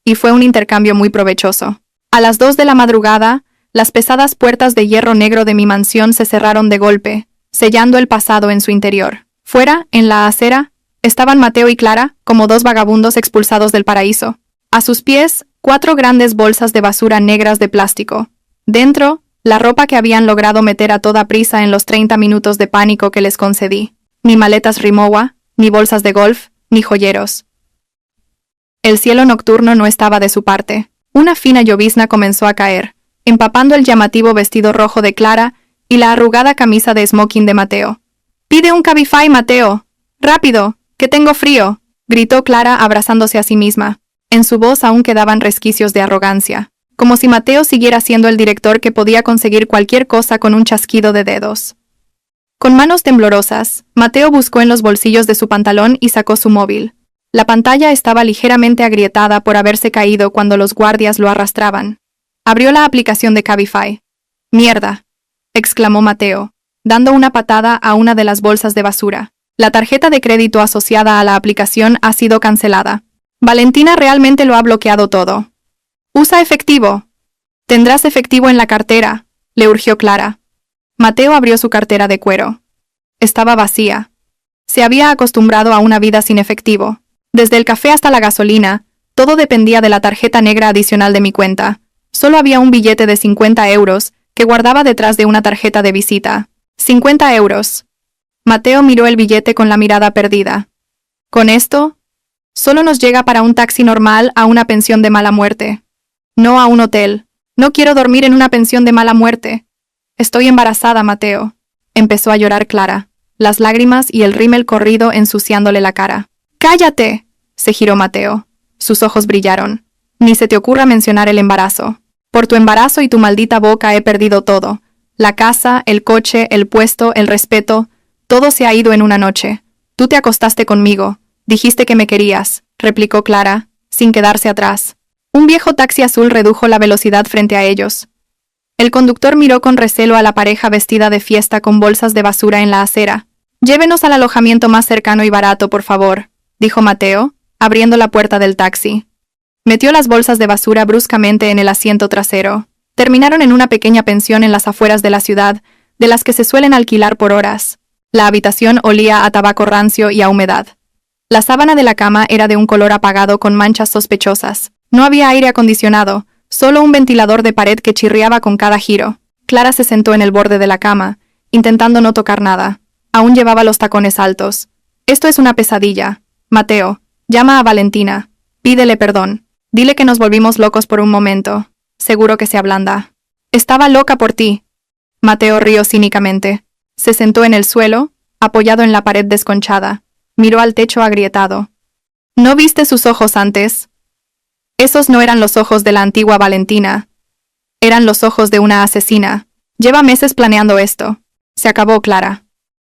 Y fue un intercambio muy provechoso. A las 2 de la madrugada, las pesadas puertas de hierro negro de mi mansión se cerraron de golpe, sellando el pasado en su interior. Fuera, en la acera, estaban Mateo y Clara, como 2 vagabundos expulsados del paraíso. A sus pies, 4 grandes bolsas de basura negras de plástico. Dentro, la ropa que habían logrado meter a toda prisa en los 30 minutos de pánico que les concedí. Ni maletas Rimowa, ni bolsas de golf, ni joyeros. El cielo nocturno no estaba de su parte. Una fina llovizna comenzó a caer, empapando el llamativo vestido rojo de Clara y la arrugada camisa de smoking de Mateo. «Pide un Cabify, Mateo. ¡Rápido, que tengo frío!», gritó Clara abrazándose a sí misma. En su voz aún quedaban resquicios de arrogancia, como si Mateo siguiera siendo el director que podía conseguir cualquier cosa con un chasquido de dedos. Con manos temblorosas, Mateo buscó en los bolsillos de su pantalón y sacó su móvil. La pantalla estaba ligeramente agrietada por haberse caído cuando los guardias lo arrastraban. Abrió la aplicación de Cabify. «¡Mierda!», exclamó Mateo, dando una patada a una de las bolsas de basura. La tarjeta de crédito asociada a la aplicación ha sido cancelada. Valentina realmente lo ha bloqueado todo. «¡Usa efectivo! Tendrás efectivo en la cartera», le urgió Clara. Mateo abrió su cartera de cuero. Estaba vacía. Se había acostumbrado a una vida sin efectivo. Desde el café hasta la gasolina, todo dependía de la tarjeta negra adicional de mi cuenta. Solo había un billete de 50 euros que guardaba detrás de una tarjeta de visita. 50 euros. Mateo miró el billete con la mirada perdida. «¿Con esto? Solo nos llega para un taxi normal a una pensión de mala muerte. No a un hotel. No quiero dormir en una pensión de mala muerte. Estoy embarazada, Mateo». Empezó a llorar Clara, las lágrimas y el rímel corrido ensuciándole la cara. «¡Cállate!», se giró Mateo. Sus ojos brillaron. «Ni se te ocurra mencionar el embarazo. Por tu embarazo y tu maldita boca he perdido todo. La casa, el coche, el puesto, el respeto, todo se ha ido en una noche. Tú te acostaste conmigo. Dijiste que me querías», replicó Clara, sin quedarse atrás. Un viejo taxi azul redujo la velocidad frente a ellos. El conductor miró con recelo a la pareja vestida de fiesta con bolsas de basura en la acera. «Llévenos al alojamiento más cercano y barato, por favor», dijo Mateo, abriendo la puerta del taxi. Metió las bolsas de basura bruscamente en el asiento trasero. Terminaron en una pequeña pensión en las afueras de la ciudad, de las que se suelen alquilar por horas. La habitación olía a tabaco rancio y a humedad. La sábana de la cama era de un color apagado con manchas sospechosas. No había aire acondicionado, solo un ventilador de pared que chirriaba con cada giro. Clara se sentó en el borde de la cama, intentando no tocar nada. Aún llevaba los tacones altos. «Esto es una pesadilla. Mateo, llama a Valentina. Pídele perdón. Dile que nos volvimos locos por un momento. Seguro que se ablanda». «Estaba loca por ti». Mateo rió cínicamente. Se sentó en el suelo, apoyado en la pared desconchada. Miró al techo agrietado. ¿No viste sus ojos antes? Esos no eran los ojos de la antigua Valentina. Eran los ojos de una asesina. Lleva meses planeando esto. Se acabó, Clara.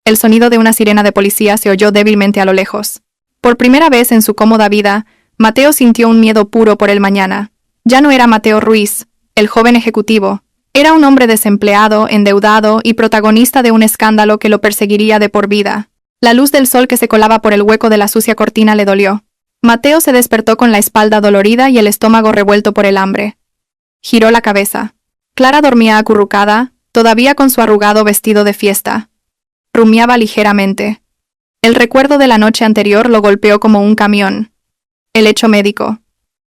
El sonido de una sirena de policía se oyó débilmente a lo lejos. Por primera vez en su cómoda vida, Mateo sintió un miedo puro por el mañana. Ya no era Mateo Ruiz, el joven ejecutivo. Era un hombre desempleado, endeudado y protagonista de un escándalo que lo perseguiría de por vida. La luz del sol que se colaba por el hueco de la sucia cortina le dolió. Mateo se despertó con la espalda dolorida y el estómago revuelto por el hambre. Giró la cabeza. Clara dormía acurrucada, todavía con su arrugado vestido de fiesta. Rumiaba ligeramente. El recuerdo de la noche anterior lo golpeó como un camión. El hecho médico.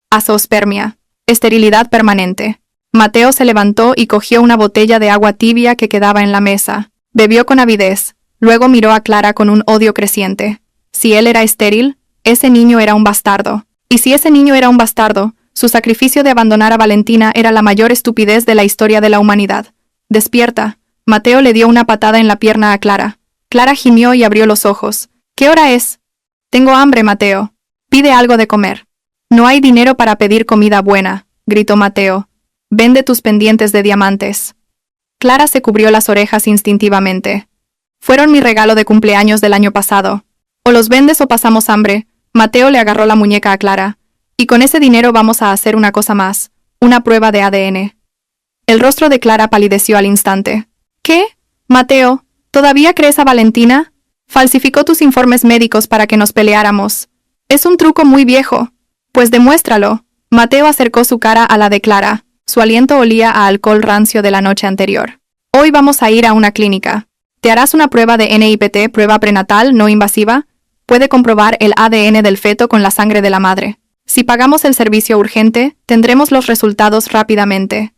Azoospermia. Esterilidad permanente. Mateo se levantó y cogió una botella de agua tibia que quedaba en la mesa. Bebió con avidez, luego miró a Clara con un odio creciente. Si él era estéril, ese niño era un bastardo. Y si ese niño era un bastardo, su sacrificio de abandonar a Valentina era la mayor estupidez de la historia de la humanidad. Despierta. Mateo le dio una patada en la pierna a Clara. Clara gimió y abrió los ojos. ¿Qué hora es? Tengo hambre, Mateo. Pide algo de comer. No hay dinero para pedir comida buena, gritó Mateo. Vende tus pendientes de diamantes. Clara se cubrió las orejas instintivamente. Fueron mi regalo de cumpleaños del año pasado. O los vendes o pasamos hambre. Mateo le agarró la muñeca a Clara. Y con ese dinero vamos a hacer una cosa más, una prueba de ADN. El rostro de Clara palideció al instante. ¿Qué? Mateo, ¿todavía crees a Valentina? Falsificó tus informes médicos para que nos peleáramos. Es un truco muy viejo. Pues demuéstralo. Mateo acercó su cara a la de Clara. Su aliento olía a alcohol rancio de la noche anterior. Hoy vamos a ir a una clínica. Te harás una prueba de NIPT, prueba prenatal no invasiva. Puede comprobar el ADN del feto con la sangre de la madre. Si pagamos el servicio urgente, tendremos los resultados rápidamente.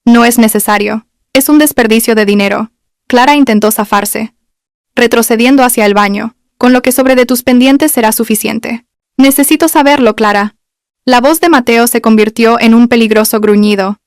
No es necesario. Es un desperdicio de dinero. Clara intentó zafarse, retrocediendo hacia el baño. Con lo que sobre de tus pendientes será suficiente. Necesito saberlo, Clara. La voz de Mateo se convirtió en un peligroso gruñido.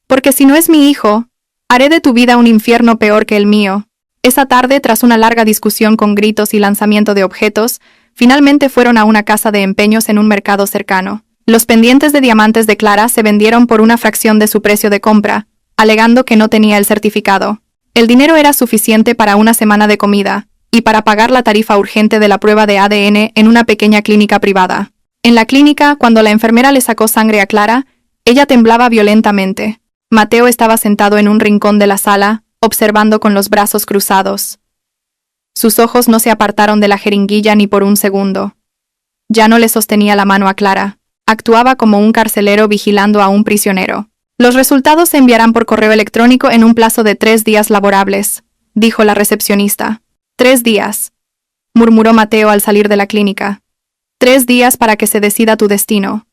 Porque si no es mi hijo, haré de tu vida un infierno peor que el mío. Esa tarde, tras una larga discusión con gritos y lanzamiento de objetos, finalmente fueron a una casa de empeños en un mercado cercano. Los pendientes de diamantes de Clara se vendieron por una fracción de su precio de compra, alegando que no tenía el certificado. El dinero era suficiente para una semana de comida, y para pagar la tarifa urgente de la prueba de ADN en una pequeña clínica privada. En la clínica, cuando la enfermera le sacó sangre a Clara, ella temblaba violentamente. Mateo estaba sentado en un rincón de la sala, observando con los brazos cruzados. Sus ojos no se apartaron de la jeringuilla ni por un segundo. Ya no le sostenía la mano a Clara. Actuaba como un carcelero vigilando a un prisionero. Los resultados se enviarán por correo electrónico en un plazo de 3 días laborables, dijo la recepcionista. 3 días, murmuró Mateo al salir de la clínica. 3 días para que se decida tu destino.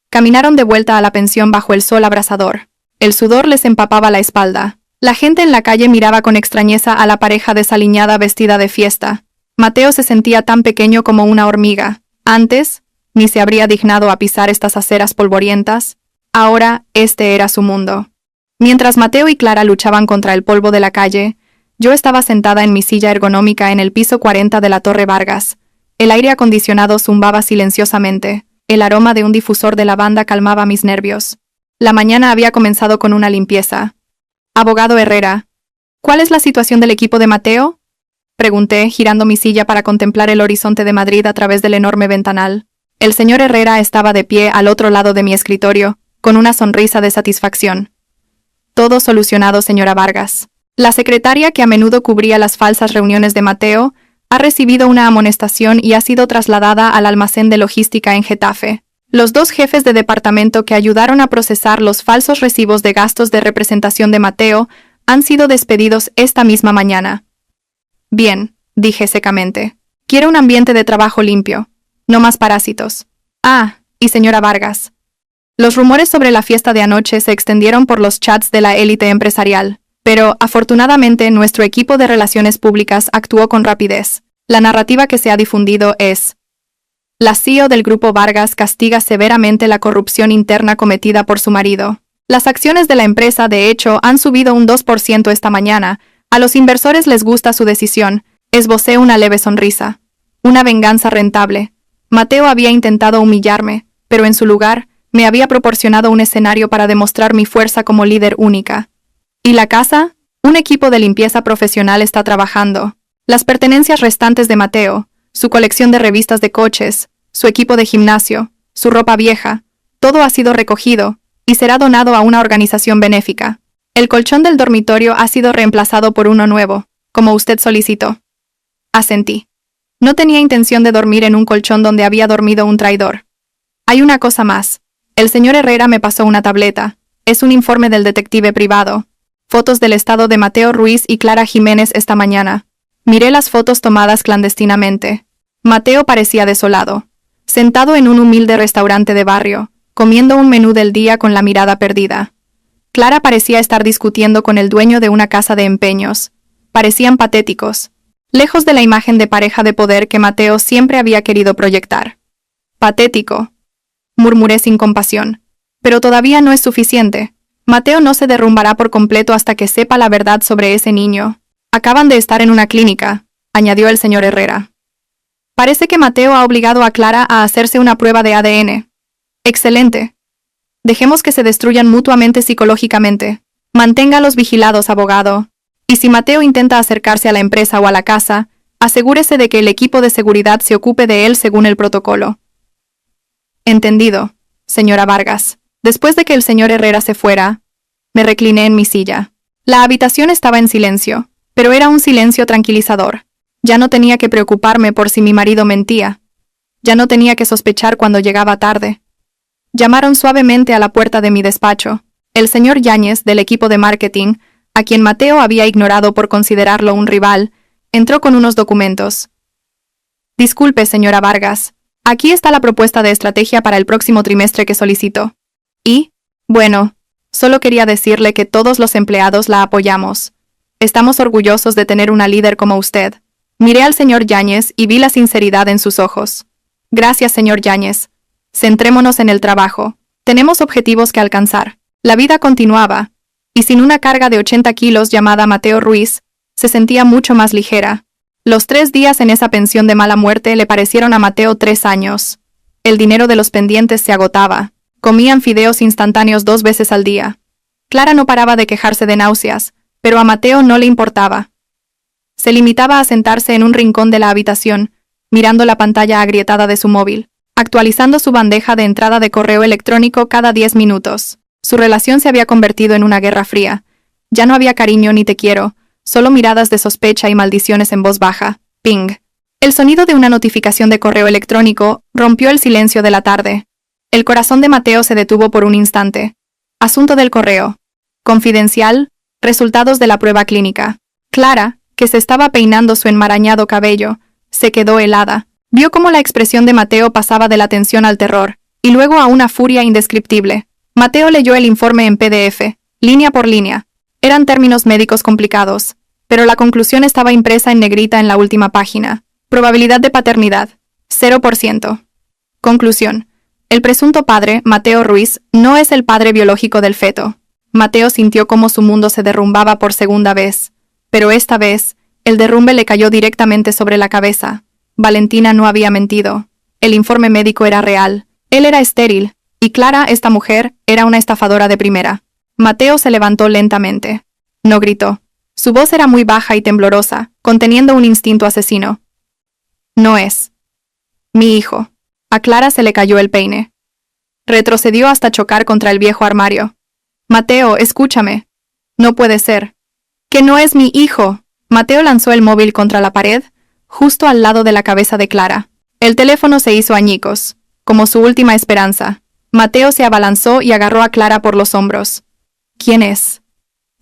Caminaron de vuelta a la pensión bajo el sol abrasador. El sudor les empapaba la espalda. La gente en la calle miraba con extrañeza a la pareja desaliñada vestida de fiesta. Mateo se sentía tan pequeño como una hormiga. Antes, ni se habría dignado a pisar estas aceras polvorientas. Ahora, este era su mundo. Mientras Mateo y Clara luchaban contra el polvo de la calle, yo estaba sentada en mi silla ergonómica en el piso 40 de la Torre Vargas. El aire acondicionado zumbaba silenciosamente. El aroma de un difusor de lavanda calmaba mis nervios. La mañana había comenzado con una limpieza. Abogado Herrera, ¿cuál es la situación del equipo de Mateo? Pregunté, girando mi silla para contemplar el horizonte de Madrid a través del enorme ventanal. El señor Herrera estaba de pie al otro lado de mi escritorio, con una sonrisa de satisfacción. Todo solucionado, señora Vargas. La secretaria que a menudo cubría las falsas reuniones de Mateo ha recibido una amonestación y ha sido trasladada al almacén de logística en Getafe. Los 2 jefes de departamento que ayudaron a procesar los falsos recibos de gastos de representación de Mateo han sido despedidos esta misma mañana. Bien, dije secamente. Quiero un ambiente de trabajo limpio. No más parásitos. Ah, y señora Vargas. Los rumores sobre la fiesta de anoche se extendieron por los chats de la élite empresarial, pero, afortunadamente, nuestro equipo de relaciones públicas actuó con rapidez. La narrativa que se ha difundido es: la CEO del Grupo Vargas castiga severamente la corrupción interna cometida por su marido. Las acciones de la empresa, de hecho, han subido un 2% esta mañana, A los inversores les gusta su decisión, esbocé una leve sonrisa. Una venganza rentable. Mateo había intentado humillarme, pero en su lugar, me había proporcionado un escenario para demostrar mi fuerza como líder única. ¿Y la casa? Un equipo de limpieza profesional está trabajando. Las pertenencias restantes de Mateo, su colección de revistas de coches, su equipo de gimnasio, su ropa vieja, todo ha sido recogido y será donado a una organización benéfica. El colchón del dormitorio ha sido reemplazado por uno nuevo, como usted solicitó. Asentí. No tenía intención de dormir en un colchón donde había dormido un traidor. Hay una cosa más. El señor Herrera me pasó una tableta. Es un informe del detective privado. Fotos del estado de Mateo Ruiz y Clara Jiménez esta mañana. Miré las fotos tomadas clandestinamente. Mateo parecía desolado, sentado en un humilde restaurante de barrio, comiendo un menú del día con la mirada perdida. Clara parecía estar discutiendo con el dueño de una casa de empeños. Parecían patéticos, lejos de la imagen de pareja de poder que Mateo siempre había querido proyectar. Patético, murmuré sin compasión. Pero todavía no es suficiente. Mateo no se derrumbará por completo hasta que sepa la verdad sobre ese niño. Acaban de estar en una clínica, añadió el señor Herrera. Parece que Mateo ha obligado a Clara a hacerse una prueba de ADN. Excelente. Dejemos que se destruyan mutuamente psicológicamente. Manténgalos vigilados, abogado. Y si Mateo intenta acercarse a la empresa o a la casa, asegúrese de que el equipo de seguridad se ocupe de él según el protocolo. Entendido, señora Vargas. Después de que el señor Herrera se fuera, me recliné en mi silla. La habitación estaba en silencio, pero era un silencio tranquilizador. Ya no tenía que preocuparme por si mi marido mentía. Ya no tenía que sospechar cuando llegaba tarde. Llamaron suavemente a la puerta de mi despacho. El señor Yáñez, del equipo de marketing, a quien Mateo había ignorado por considerarlo un rival, entró con unos documentos. Disculpe, señora Vargas. Aquí está la propuesta de estrategia para el próximo trimestre que solicitó. Y, bueno, solo quería decirle que todos los empleados la apoyamos. Estamos orgullosos de tener una líder como usted. Miré al señor Yáñez y vi la sinceridad en sus ojos. Gracias, señor Yáñez. Centrémonos en el trabajo. Tenemos objetivos que alcanzar. La vida continuaba, y sin una carga de 80 kilos llamada Mateo Ruiz, se sentía mucho más ligera. Los 3 días en esa pensión de mala muerte le parecieron a Mateo 3 años. El dinero de los pendientes se agotaba. Comían fideos instantáneos 2 veces al día. Clara no paraba de quejarse de náuseas, pero a Mateo no le importaba. Se limitaba a sentarse en un rincón de la habitación, mirando la pantalla agrietada de su móvil, actualizando su bandeja de entrada de correo electrónico cada 10 minutos. Su relación se había convertido en una guerra fría. Ya no había cariño ni te quiero, solo miradas de sospecha y maldiciones en voz baja. Ping. El sonido de una notificación de correo electrónico rompió el silencio de la tarde. El corazón de Mateo se detuvo por un instante. Asunto del correo. Confidencial. Resultados de la prueba clínica. Clara, que se estaba peinando su enmarañado cabello, se quedó helada. Vio cómo la expresión de Mateo pasaba de la tensión al terror, y luego a una furia indescriptible. Mateo leyó el informe en PDF, línea por línea. Eran términos médicos complicados, pero la conclusión estaba impresa en negrita en la última página. Probabilidad de paternidad. 0%. Conclusión. El presunto padre, Mateo Ruiz, no es el padre biológico del feto. Mateo sintió cómo su mundo se derrumbaba por segunda vez. Pero esta vez, el derrumbe le cayó directamente sobre la cabeza. Valentina no había mentido. El informe médico era real. Él era estéril, y Clara, esta mujer, era una estafadora de primera. Mateo se levantó lentamente. No gritó. Su voz era muy baja y temblorosa, conteniendo un instinto asesino. No es mi hijo. A Clara se le cayó el peine. Retrocedió hasta chocar contra el viejo armario. Mateo, escúchame. No puede ser. ¡Que no es mi hijo! Mateo lanzó el móvil contra la pared, justo al lado de la cabeza de Clara. El teléfono se hizo añicos, como su última esperanza. Mateo se abalanzó y agarró a Clara por los hombros. ¿Quién es?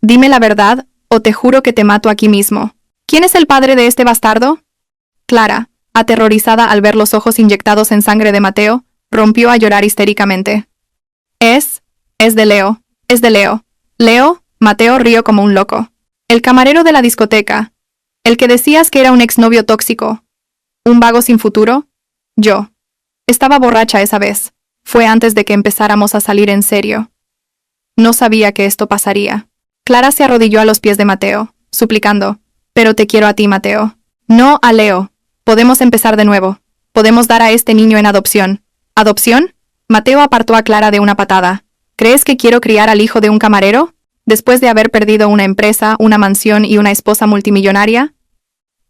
Dime la verdad, o te juro que te mato aquí mismo. ¿Quién es el padre de este bastardo? Clara, aterrorizada al ver los ojos inyectados en sangre de Mateo, rompió a llorar histéricamente. Es de Leo. Es de Leo. Leo. Mateo rió como un loco. El camarero de la discoteca. El que decías que era un exnovio tóxico. ¿Un vago sin futuro? Yo. Estaba borracha esa vez. Fue antes de que empezáramos a salir en serio. No sabía que esto pasaría. Clara se arrodilló a los pies de Mateo, suplicando. Pero te quiero a ti, Mateo. No a Leo. Podemos empezar de nuevo. Podemos dar a este niño en adopción. ¿Adopción? Mateo apartó a Clara de una patada. ¿Crees que quiero criar al hijo de un camarero? Después de haber perdido una empresa, una mansión y una esposa multimillonaria.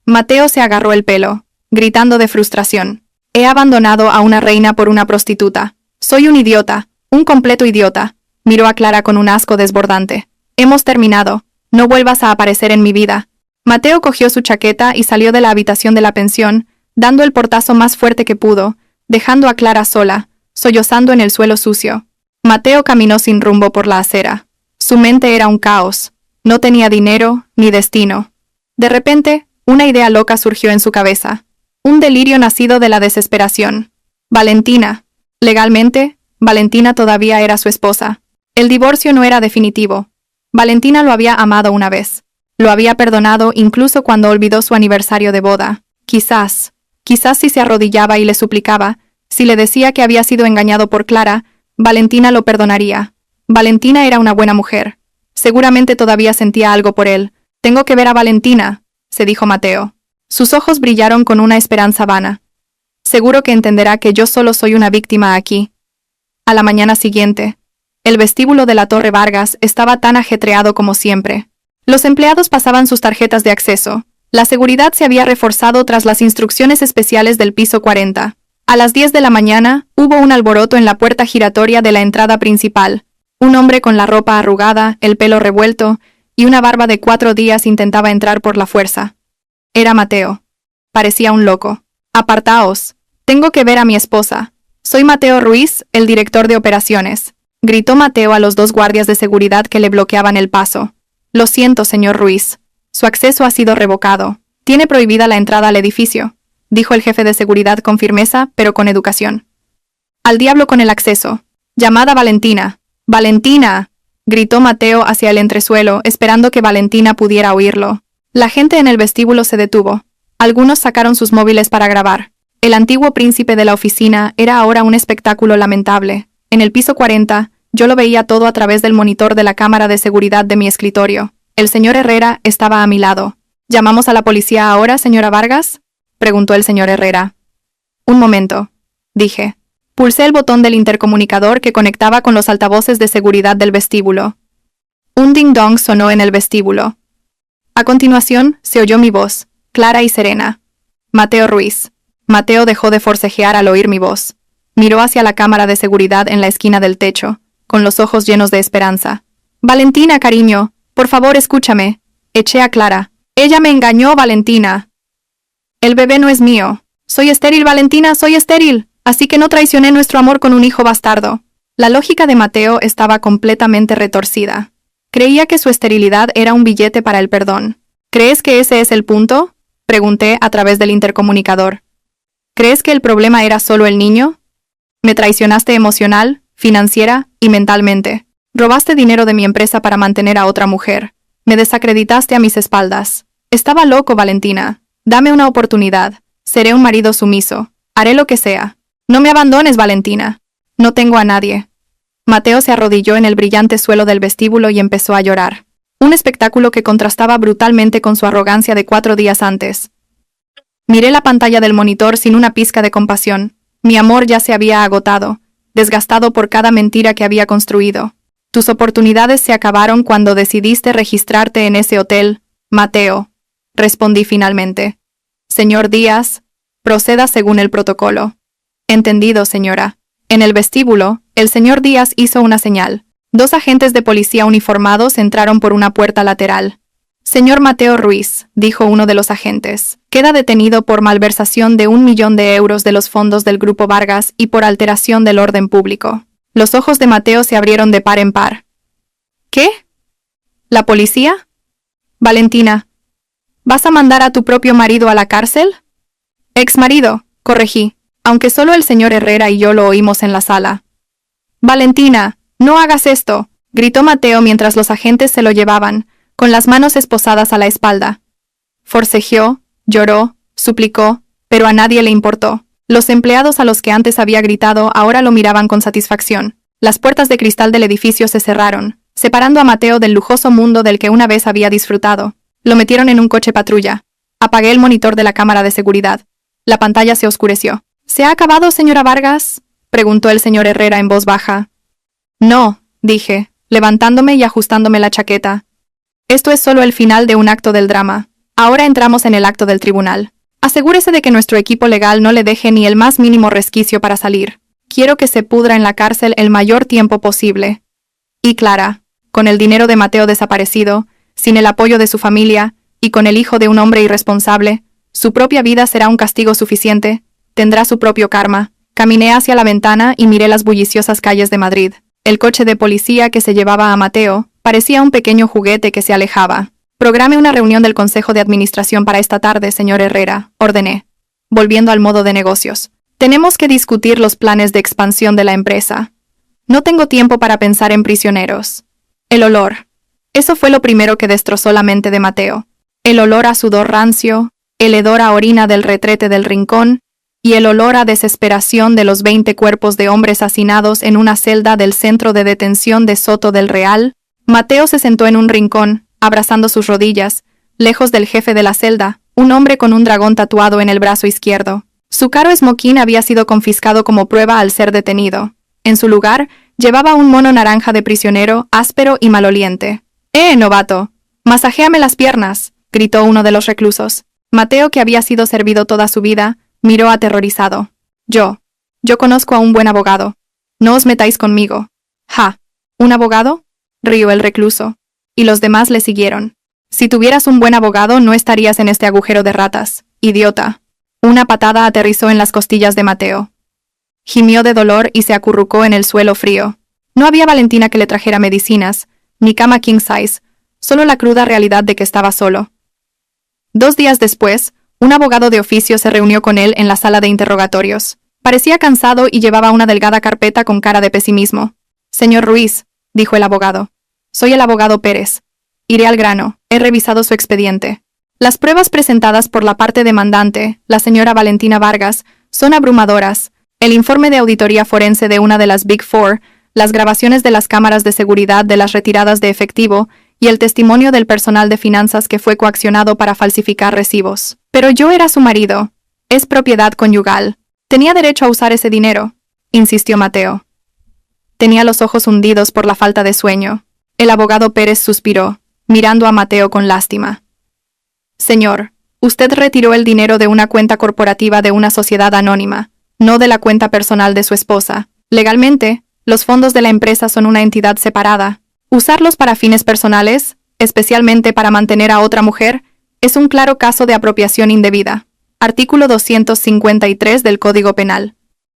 Mateo se agarró el pelo, gritando de frustración. He abandonado a una reina por una prostituta. Soy un idiota, un completo idiota. Miró a Clara con un asco desbordante. Hemos terminado. No vuelvas a aparecer en mi vida. Mateo cogió su chaqueta y salió de la habitación de la pensión, dando el portazo más fuerte que pudo, dejando a Clara sola, sollozando en el suelo sucio. Mateo caminó sin rumbo por la acera. Su mente era un caos. No tenía dinero ni destino. De repente, una idea loca surgió en su cabeza. Un delirio nacido de la desesperación. Valentina. Legalmente, Valentina todavía era su esposa. El divorcio no era definitivo. Valentina lo había amado una vez. Lo había perdonado incluso cuando olvidó su aniversario de boda. Quizás si se arrodillaba y le suplicaba, si le decía que había sido engañado por Clara, Valentina lo perdonaría. Valentina era una buena mujer. Seguramente todavía sentía algo por él. Tengo que ver a Valentina, se dijo Mateo. Sus ojos brillaron con una esperanza vana. Seguro que entenderá que yo solo soy una víctima aquí. A la mañana siguiente, el vestíbulo de la Torre Vargas estaba tan ajetreado como siempre. Los empleados pasaban sus tarjetas de acceso. La seguridad se había reforzado tras las instrucciones especiales del piso 40. A las 10 de la mañana, hubo un alboroto en la puerta giratoria de la entrada principal. Un hombre con la ropa arrugada, el pelo revuelto y una barba de 4 días intentaba entrar por la fuerza. Era Mateo. Parecía un loco. Apartaos. Tengo que ver a mi esposa. Soy Mateo Ruiz, el director de operaciones. Gritó Mateo a los 2 guardias de seguridad que le bloqueaban el paso. Lo siento, señor Ruiz. Su acceso ha sido revocado. Tiene prohibida la entrada al edificio, dijo el jefe de seguridad con firmeza, pero con educación. Al diablo con el acceso. Llamad a Valentina. ¡Valentina!, gritó Mateo hacia el entresuelo, esperando que Valentina pudiera oírlo. La gente en el vestíbulo se detuvo. Algunos sacaron sus móviles para grabar. El antiguo príncipe de la oficina era ahora un espectáculo lamentable. En el piso 40, yo lo veía todo a través del monitor de la cámara de seguridad de mi escritorio. El señor Herrera estaba a mi lado. ¿Llamamos a la policía ahora, señora Vargas?, preguntó el señor Herrera. Un momento, dije. Pulsé el botón del intercomunicador que conectaba con los altavoces de seguridad del vestíbulo. Un ding-dong sonó en el vestíbulo. A continuación, se oyó mi voz, clara y serena. Mateo Ruiz. Mateo dejó de forcejear al oír mi voz. Miró hacia la cámara de seguridad en la esquina del techo, con los ojos llenos de esperanza. Valentina, cariño, por favor escúchame. Eché a Clara. Ella me engañó, Valentina. El bebé no es mío. Soy estéril, Valentina, soy estéril. Así que no traicioné nuestro amor con un hijo bastardo. La lógica de Mateo estaba completamente retorcida. Creía que su esterilidad era un billete para el perdón. ¿Crees que ese es el punto?, pregunté a través del intercomunicador. ¿Crees que el problema era solo el niño? Me traicionaste emocional, financiera y mentalmente. Robaste dinero de mi empresa para mantener a otra mujer. Me desacreditaste a mis espaldas. Estaba loco, Valentina. Dame una oportunidad. Seré un marido sumiso. Haré lo que sea. No me abandones, Valentina. No tengo a nadie. Mateo se arrodilló en el brillante suelo del vestíbulo y empezó a llorar. Un espectáculo que contrastaba brutalmente con su arrogancia de 4 días antes. Miré la pantalla del monitor sin una pizca de compasión. Mi amor ya se había agotado, desgastado por cada mentira que había construido. Tus oportunidades se acabaron cuando decidiste registrarte en ese hotel, Mateo. Respondí finalmente. Señor Díaz, proceda según el protocolo. Entendido, señora. En el vestíbulo, el señor Díaz hizo una señal. 2 agentes de policía uniformados entraron por una puerta lateral. Señor Mateo Ruiz, dijo uno de los agentes, queda detenido por malversación de 1 millón de euros de los fondos del Grupo Vargas y por alteración del orden público. Los ojos de Mateo se abrieron de par en par. ¿Qué? ¿La policía? Valentina, ¿vas a mandar a tu propio marido a la cárcel? Exmarido, corregí, aunque solo el señor Herrera y yo lo oímos en la sala. Valentina, no hagas esto, gritó Mateo mientras los agentes se lo llevaban, con las manos esposadas a la espalda. Forcejeó, lloró, suplicó, pero a nadie le importó. Los empleados a los que antes había gritado ahora lo miraban con satisfacción. Las puertas de cristal del edificio se cerraron, separando a Mateo del lujoso mundo del que una vez había disfrutado. Lo metieron en un coche patrulla. Apagué el monitor de la cámara de seguridad. La pantalla se oscureció. ¿Se ha acabado, señora Vargas?, preguntó el señor Herrera en voz baja. No, dije, levantándome y ajustándome la chaqueta. Esto es solo el final de un acto del drama. Ahora entramos en el acto del tribunal. Asegúrese de que nuestro equipo legal no le deje ni el más mínimo resquicio para salir. Quiero que se pudra en la cárcel el mayor tiempo posible. Y Clara, con el dinero de Mateo desaparecido, sin el apoyo de su familia, y con el hijo de un hombre irresponsable, su propia vida será un castigo suficiente, tendrá su propio karma. Caminé hacia la ventana y miré las bulliciosas calles de Madrid. El coche de policía que se llevaba a Mateo parecía un pequeño juguete que se alejaba. Programe una reunión del Consejo de Administración para esta tarde, señor Herrera, ordené, volviendo al modo de negocios. Tenemos que discutir los planes de expansión de la empresa. No tengo tiempo para pensar en prisioneros. El olor. Eso fue lo primero que destrozó la mente de Mateo. El olor a sudor rancio, el hedor a orina del retrete del rincón, y el olor a desesperación de los 20 cuerpos de hombres hacinados en una celda del centro de detención de Soto del Real. Mateo se sentó en un rincón, abrazando sus rodillas, lejos del jefe de la celda, un hombre con un dragón tatuado en el brazo izquierdo. Su caro esmoquín había sido confiscado como prueba al ser detenido. En su lugar, llevaba un mono naranja de prisionero, áspero y maloliente. Novato! ¡Masajéame las piernas!, gritó uno de los reclusos. Mateo, que había sido servido toda su vida, miró aterrorizado. Yo conozco a un buen abogado. No os metáis conmigo. Ja, ¿un abogado?, rió el recluso. Y los demás le siguieron. Si tuvieras un buen abogado no estarías en este agujero de ratas, idiota. Una patada aterrizó en las costillas de Mateo. Gimió de dolor y se acurrucó en el suelo frío. No había Valentina que le trajera medicinas, ni cama king size, solo la cruda realidad de que estaba solo. 2 días después, un abogado de oficio se reunió con él en la sala de interrogatorios. Parecía cansado y llevaba una delgada carpeta con cara de pesimismo. Señor Ruiz, dijo el abogado. Soy el abogado Pérez. Iré al grano. He revisado su expediente. Las pruebas presentadas por la parte demandante, la señora Valentina Vargas, son abrumadoras. El informe de auditoría forense de una de las Big Four, las grabaciones de las cámaras de seguridad de las retiradas de efectivo y el testimonio del personal de finanzas que fue coaccionado para falsificar recibos. Pero yo era su marido. Es propiedad conyugal. Tenía derecho a usar ese dinero, insistió Mateo. Tenía los ojos hundidos por la falta de sueño. El abogado Pérez suspiró, mirando a Mateo con lástima. Señor, usted retiró el dinero de una cuenta corporativa de una sociedad anónima, no de la cuenta personal de su esposa. Legalmente, los fondos de la empresa son una entidad separada. Usarlos para fines personales, especialmente para mantener a otra mujer, es un claro caso de apropiación indebida. Artículo 253 del Código Penal.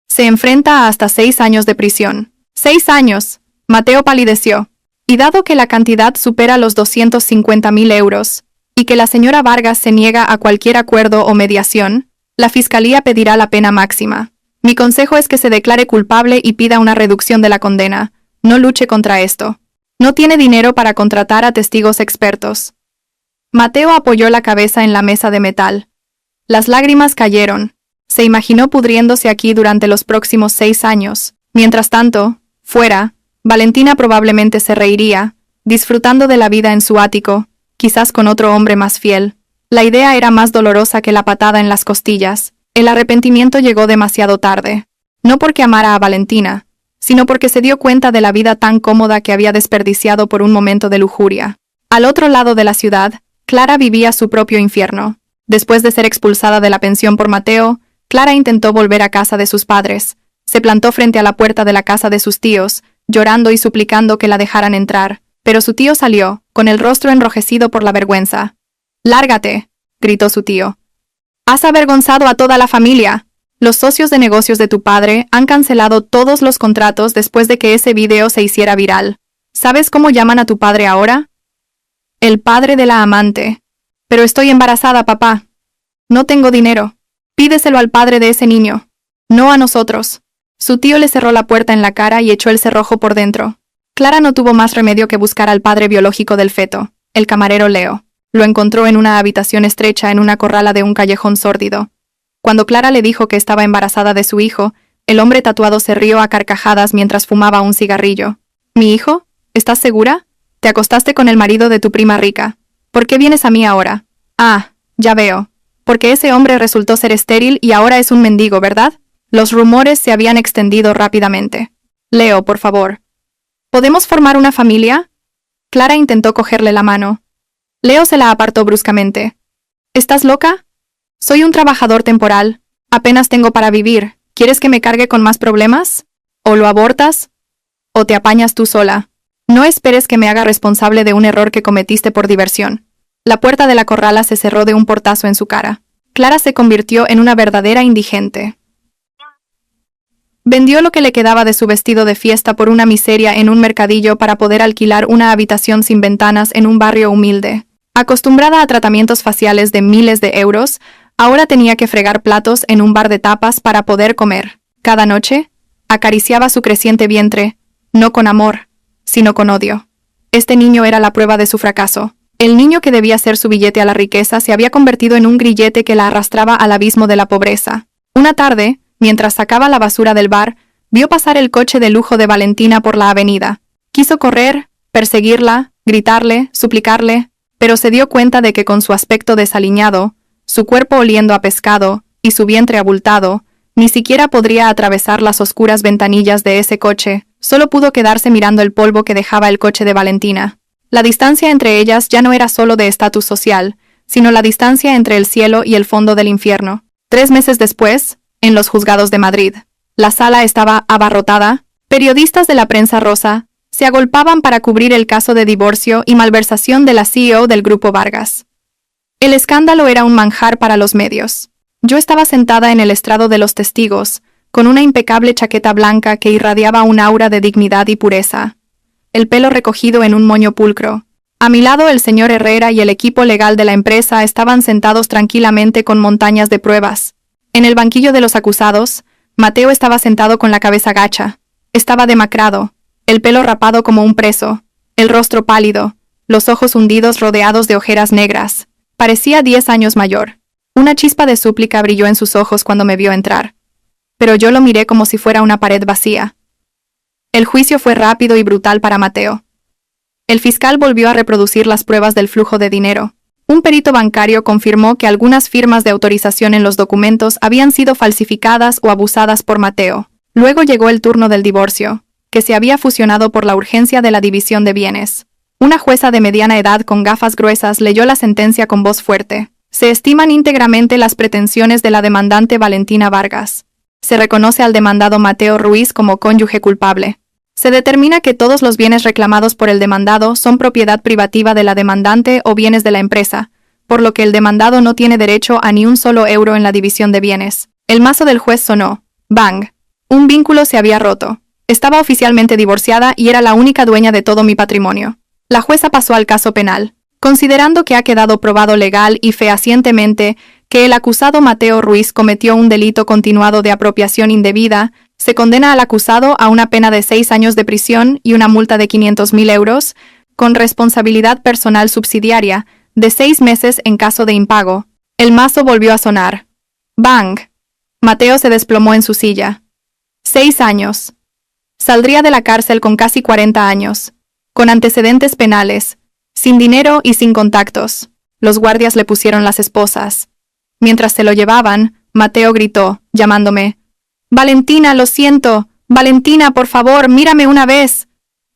Se enfrenta a hasta 6 años de prisión. 6 años. Mateo palideció. Y dado que la cantidad supera los 250.000 euros, y que la señora Vargas se niega a cualquier acuerdo o mediación, la Fiscalía pedirá la pena máxima. Mi consejo es que se declare culpable y pida una reducción de la condena. No luche contra esto. No tiene dinero para contratar a testigos expertos. Mateo apoyó la cabeza en la mesa de metal. Las lágrimas cayeron. Se imaginó pudriéndose aquí durante los próximos 6 años. Mientras tanto, fuera, Valentina probablemente se reiría, disfrutando de la vida en su ático, quizás con otro hombre más fiel. La idea era más dolorosa que la patada en las costillas. El arrepentimiento llegó demasiado tarde. No porque amara a Valentina, sino porque se dio cuenta de la vida tan cómoda que había desperdiciado por un momento de lujuria. Al otro lado de la ciudad, Clara vivía su propio infierno. Después de ser expulsada de la pensión por Mateo, Clara intentó volver a casa de sus padres. Se plantó frente a la puerta de la casa de sus tíos, llorando y suplicando que la dejaran entrar, pero su tío salió, con el rostro enrojecido por la vergüenza. «¡Lárgate!», gritó su tío. «Has avergonzado a toda la familia. Los socios de negocios de tu padre han cancelado todos los contratos después de que ese video se hiciera viral. ¿Sabes cómo llaman a tu padre ahora? El padre de la amante. Pero estoy embarazada, papá. No tengo dinero. Pídeselo al padre de ese niño. No a nosotros». Su tío le cerró la puerta en la cara y echó el cerrojo por dentro. Clara no tuvo más remedio que buscar al padre biológico del feto, el camarero Leo. Lo encontró en una habitación estrecha en una corrala de un callejón sórdido. Cuando Clara le dijo que estaba embarazada de su hijo, el hombre tatuado se rió a carcajadas mientras fumaba un cigarrillo. «¿Mi hijo? ¿Estás segura? Te acostaste con el marido de tu prima rica. ¿Por qué vienes a mí ahora? Ah, ya veo. Porque ese hombre resultó ser estéril y ahora es un mendigo, ¿verdad? Los rumores se habían extendido rápidamente. Leo, por favor. ¿Podemos formar una familia? Clara intentó cogerle la mano. Leo se la apartó bruscamente. ¿Estás loca? Soy un trabajador temporal. Apenas tengo para vivir. ¿Quieres que me cargue con más problemas? ¿O lo abortas? ¿O te apañas tú sola? No esperes que me haga responsable de un error que cometiste por diversión. La puerta de la corrala se cerró de un portazo en su cara. Clara se convirtió en una verdadera indigente. Vendió lo que le quedaba de su vestido de fiesta por una miseria en un mercadillo para poder alquilar una habitación sin ventanas en un barrio humilde. Acostumbrada a tratamientos faciales de miles de euros, ahora tenía que fregar platos en un bar de tapas para poder comer. Cada noche, acariciaba su creciente vientre, no con amor, sino con odio. Este niño era la prueba de su fracaso. El niño que debía ser su billete a la riqueza se había convertido en un grillete que la arrastraba al abismo de la pobreza. Una tarde, mientras sacaba la basura del bar, vio pasar el coche de lujo de Valentina por la avenida. Quiso correr, perseguirla, gritarle, suplicarle, pero se dio cuenta de que con su aspecto desaliñado, su cuerpo oliendo a pescado y su vientre abultado, ni siquiera podría atravesar las oscuras ventanillas de ese coche, solo pudo quedarse mirando el polvo que dejaba el coche de Valentina. La distancia entre ellas ya no era solo de estatus social, sino la distancia entre el cielo y el fondo del infierno. 3 meses después, en los juzgados de Madrid, la sala estaba abarrotada, periodistas de la prensa rosa se agolpaban para cubrir el caso de divorcio y malversación de la CEO del Grupo Vargas. El escándalo era un manjar para los medios. Yo estaba sentada en el estrado de los testigos, con una impecable chaqueta blanca que irradiaba un aura de dignidad y pureza. El pelo recogido en un moño pulcro. A mi lado el señor Herrera y el equipo legal de la empresa estaban sentados tranquilamente con montañas de pruebas. En el banquillo de los acusados, Mateo estaba sentado con la cabeza gacha. Estaba demacrado, el pelo rapado como un preso, el rostro pálido, los ojos hundidos rodeados de ojeras negras. Parecía 10 años mayor. Una chispa de súplica brilló en sus ojos cuando me vio entrar. Pero yo lo miré como si fuera una pared vacía. El juicio fue rápido y brutal para Mateo. El fiscal volvió a reproducir las pruebas del flujo de dinero. Un perito bancario confirmó que algunas firmas de autorización en los documentos habían sido falsificadas o abusadas por Mateo. Luego llegó el turno del divorcio, que se había fusionado por la urgencia de la división de bienes. Una jueza de mediana edad con gafas gruesas leyó la sentencia con voz fuerte. Se estiman íntegramente las pretensiones de la demandante Valentina Vargas. Se reconoce al demandado Mateo Ruiz como cónyuge culpable. Se determina que todos los bienes reclamados por el demandado son propiedad privativa de la demandante o bienes de la empresa, por lo que el demandado no tiene derecho a ni un solo euro en la división de bienes. El mazo del juez sonó. ¡Bang! Un vínculo se había roto. Estaba oficialmente divorciada y era la única dueña de todo mi patrimonio. La jueza pasó al caso penal. Considerando que ha quedado probado legal y fehacientemente que el acusado Mateo Ruiz cometió un delito continuado de apropiación indebida, se condena al acusado a una pena de 6 años de prisión y una multa de 500.000 euros, con responsabilidad personal subsidiaria, de 6 meses en caso de impago. El mazo volvió a sonar. ¡Bang! Mateo se desplomó en su silla. 6 años. Saldría de la cárcel con casi 40 años, con antecedentes penales, sin dinero y sin contactos. Los guardias le pusieron las esposas. Mientras se lo llevaban, Mateo gritó, llamándome. «Valentina, lo siento. Valentina, por favor, mírame una vez».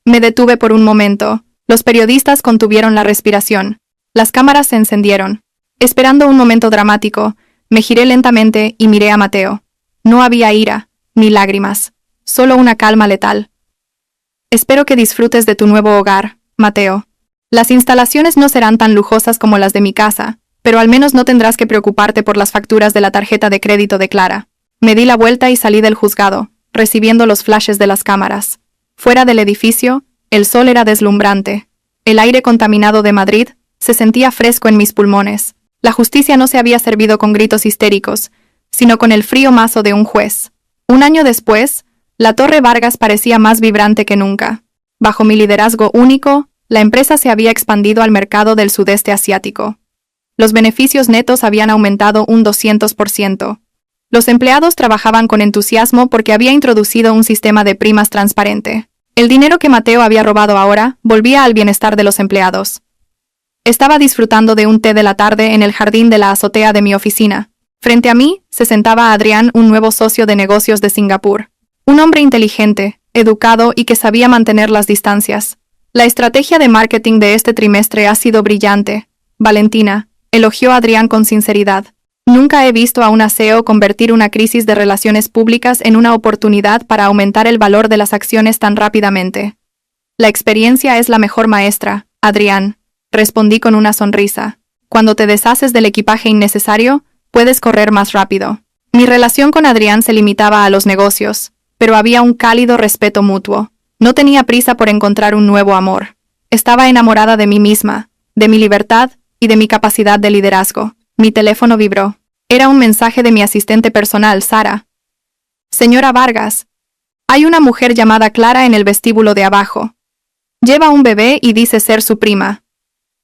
Me detuve por un momento. Los periodistas contuvieron la respiración. Las cámaras se encendieron. Esperando un momento dramático, me giré lentamente y miré a Mateo. No había ira, ni lágrimas, solo una calma letal. «Espero que disfrutes de tu nuevo hogar, Mateo. Las instalaciones no serán tan lujosas como las de mi casa, pero al menos no tendrás que preocuparte por las facturas de la tarjeta de crédito de Clara». Me di la vuelta y salí del juzgado, recibiendo los flashes de las cámaras. Fuera del edificio, el sol era deslumbrante. El aire contaminado de Madrid se sentía fresco en mis pulmones. La justicia no se había servido con gritos histéricos, sino con el frío mazo de un juez. Un año después, la Torre Vargas parecía más vibrante que nunca. Bajo mi liderazgo único, la empresa se había expandido al mercado del sudeste asiático. Los beneficios netos habían aumentado un 200%. Los empleados trabajaban con entusiasmo porque había introducido un sistema de primas transparente. El dinero que Mateo había robado ahora volvía al bienestar de los empleados. Estaba disfrutando de un té de la tarde en el jardín de la azotea de mi oficina. Frente a mí se sentaba Adrián, un nuevo socio de negocios de Singapur. Un hombre inteligente, educado y que sabía mantener las distancias. La estrategia de marketing de este trimestre ha sido brillante. Valentina, elogió a Adrián con sinceridad. Nunca he visto a una CEO convertir una crisis de relaciones públicas en una oportunidad para aumentar el valor de las acciones tan rápidamente. La experiencia es la mejor maestra, Adrián, respondí con una sonrisa. Cuando te deshaces del equipaje innecesario, puedes correr más rápido. Mi relación con Adrián se limitaba a los negocios, pero había un cálido respeto mutuo. No tenía prisa por encontrar un nuevo amor. Estaba enamorada de mí misma, de mi libertad y de mi capacidad de liderazgo. Mi teléfono vibró. Era un mensaje de mi asistente personal, Sara. Señora Vargas, hay una mujer llamada Clara en el vestíbulo de abajo. Lleva un bebé y dice ser su prima.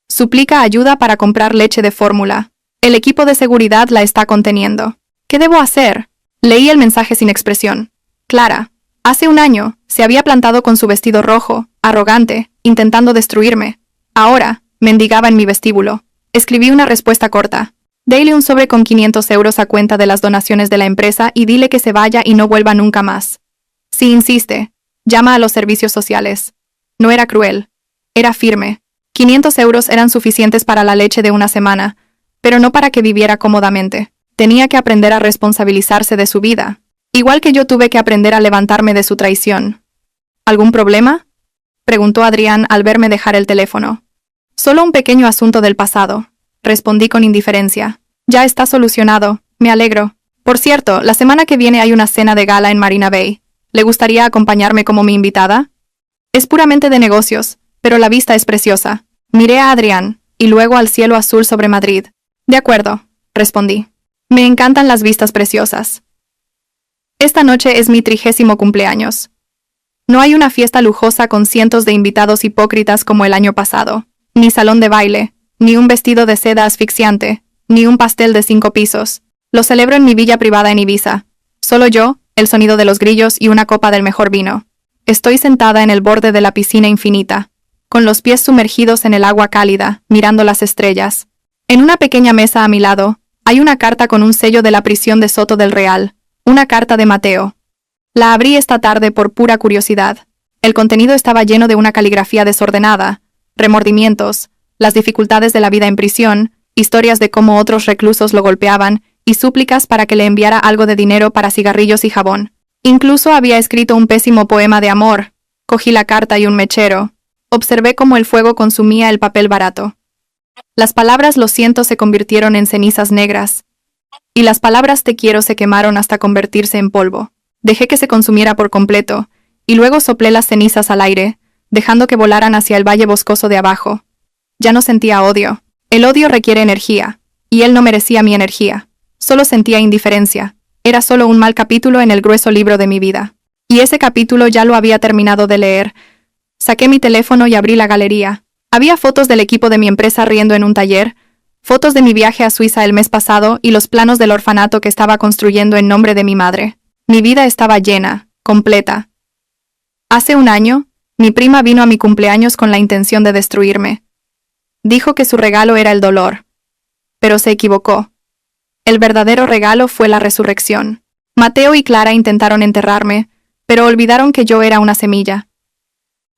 Suplica ayuda para comprar leche de fórmula. El equipo de seguridad la está conteniendo. ¿Qué debo hacer? Leí el mensaje sin expresión. Clara, hace un año, se había plantado con su vestido rojo, arrogante, intentando destruirme. Ahora, mendigaba en mi vestíbulo. Escribí una respuesta corta. Dale un sobre con 500 euros a cuenta de las donaciones de la empresa y dile que se vaya y no vuelva nunca más. Si insiste, llama a los servicios sociales. No era cruel. Era firme. 500 euros eran suficientes para la leche de una semana, pero no para que viviera cómodamente. Tenía que aprender a responsabilizarse de su vida. Igual que yo tuve que aprender a levantarme de su traición. ¿Algún problema? Preguntó Adrián al verme dejar el teléfono. Solo un pequeño asunto del pasado. Respondí con indiferencia. Ya está solucionado, me alegro. Por cierto, la semana que viene hay una cena de gala en Marina Bay. ¿Le gustaría acompañarme como mi invitada? Es puramente de negocios, pero la vista es preciosa. Miré a Adrián, y luego al cielo azul sobre Madrid. De acuerdo, respondí. Me encantan las vistas preciosas. Esta noche es mi 30º cumpleaños. No hay una fiesta lujosa con cientos de invitados hipócritas como el año pasado, ni salón de baile, ni un vestido de seda asfixiante, ni un pastel de 5 pisos. Lo celebro en mi villa privada en Ibiza. Solo yo, el sonido de los grillos y una copa del mejor vino. Estoy sentada en el borde de la piscina infinita, con los pies sumergidos en el agua cálida, mirando las estrellas. En una pequeña mesa a mi lado, hay una carta con un sello de la prisión de Soto del Real, una carta de Mateo. La abrí esta tarde por pura curiosidad. El contenido estaba lleno de una caligrafía desordenada, remordimientos, las dificultades de la vida en prisión, historias de cómo otros reclusos lo golpeaban y súplicas para que le enviara algo de dinero para cigarrillos y jabón. Incluso había escrito un pésimo poema de amor. Cogí la carta y un mechero. Observé cómo el fuego consumía el papel barato. Las palabras lo siento se convirtieron en cenizas negras, y las palabras te quiero se quemaron hasta convertirse en polvo. Dejé que se consumiera por completo, y luego soplé las cenizas al aire, dejando que volaran hacia el valle boscoso de abajo. Ya no sentía odio. El odio requiere energía, y él no merecía mi energía. Solo sentía indiferencia. Era solo un mal capítulo en el grueso libro de mi vida. Y ese capítulo ya lo había terminado de leer. Saqué mi teléfono y abrí la galería. Había fotos del equipo de mi empresa riendo en un taller, fotos de mi viaje a Suiza el mes pasado y los planos del orfanato que estaba construyendo en nombre de mi madre. Mi vida estaba llena, completa. Hace un año, mi prima vino a mi cumpleaños con la intención de destruirme. Dijo que su regalo era el dolor. Pero se equivocó. El verdadero regalo fue la resurrección. Mateo y Clara intentaron enterrarme, pero olvidaron que yo era una semilla.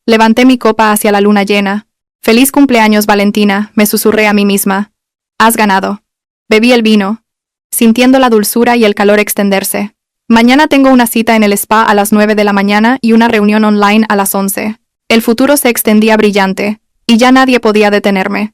Levanté mi copa hacia la luna llena. Feliz cumpleaños, Valentina, me susurré a mí misma. Has ganado. Bebí el vino, sintiendo la dulzura y el calor extenderse. Mañana tengo una cita en el spa a las 9 de la mañana y una reunión online a las 11. El futuro se extendía brillante, y ya nadie podía detenerme.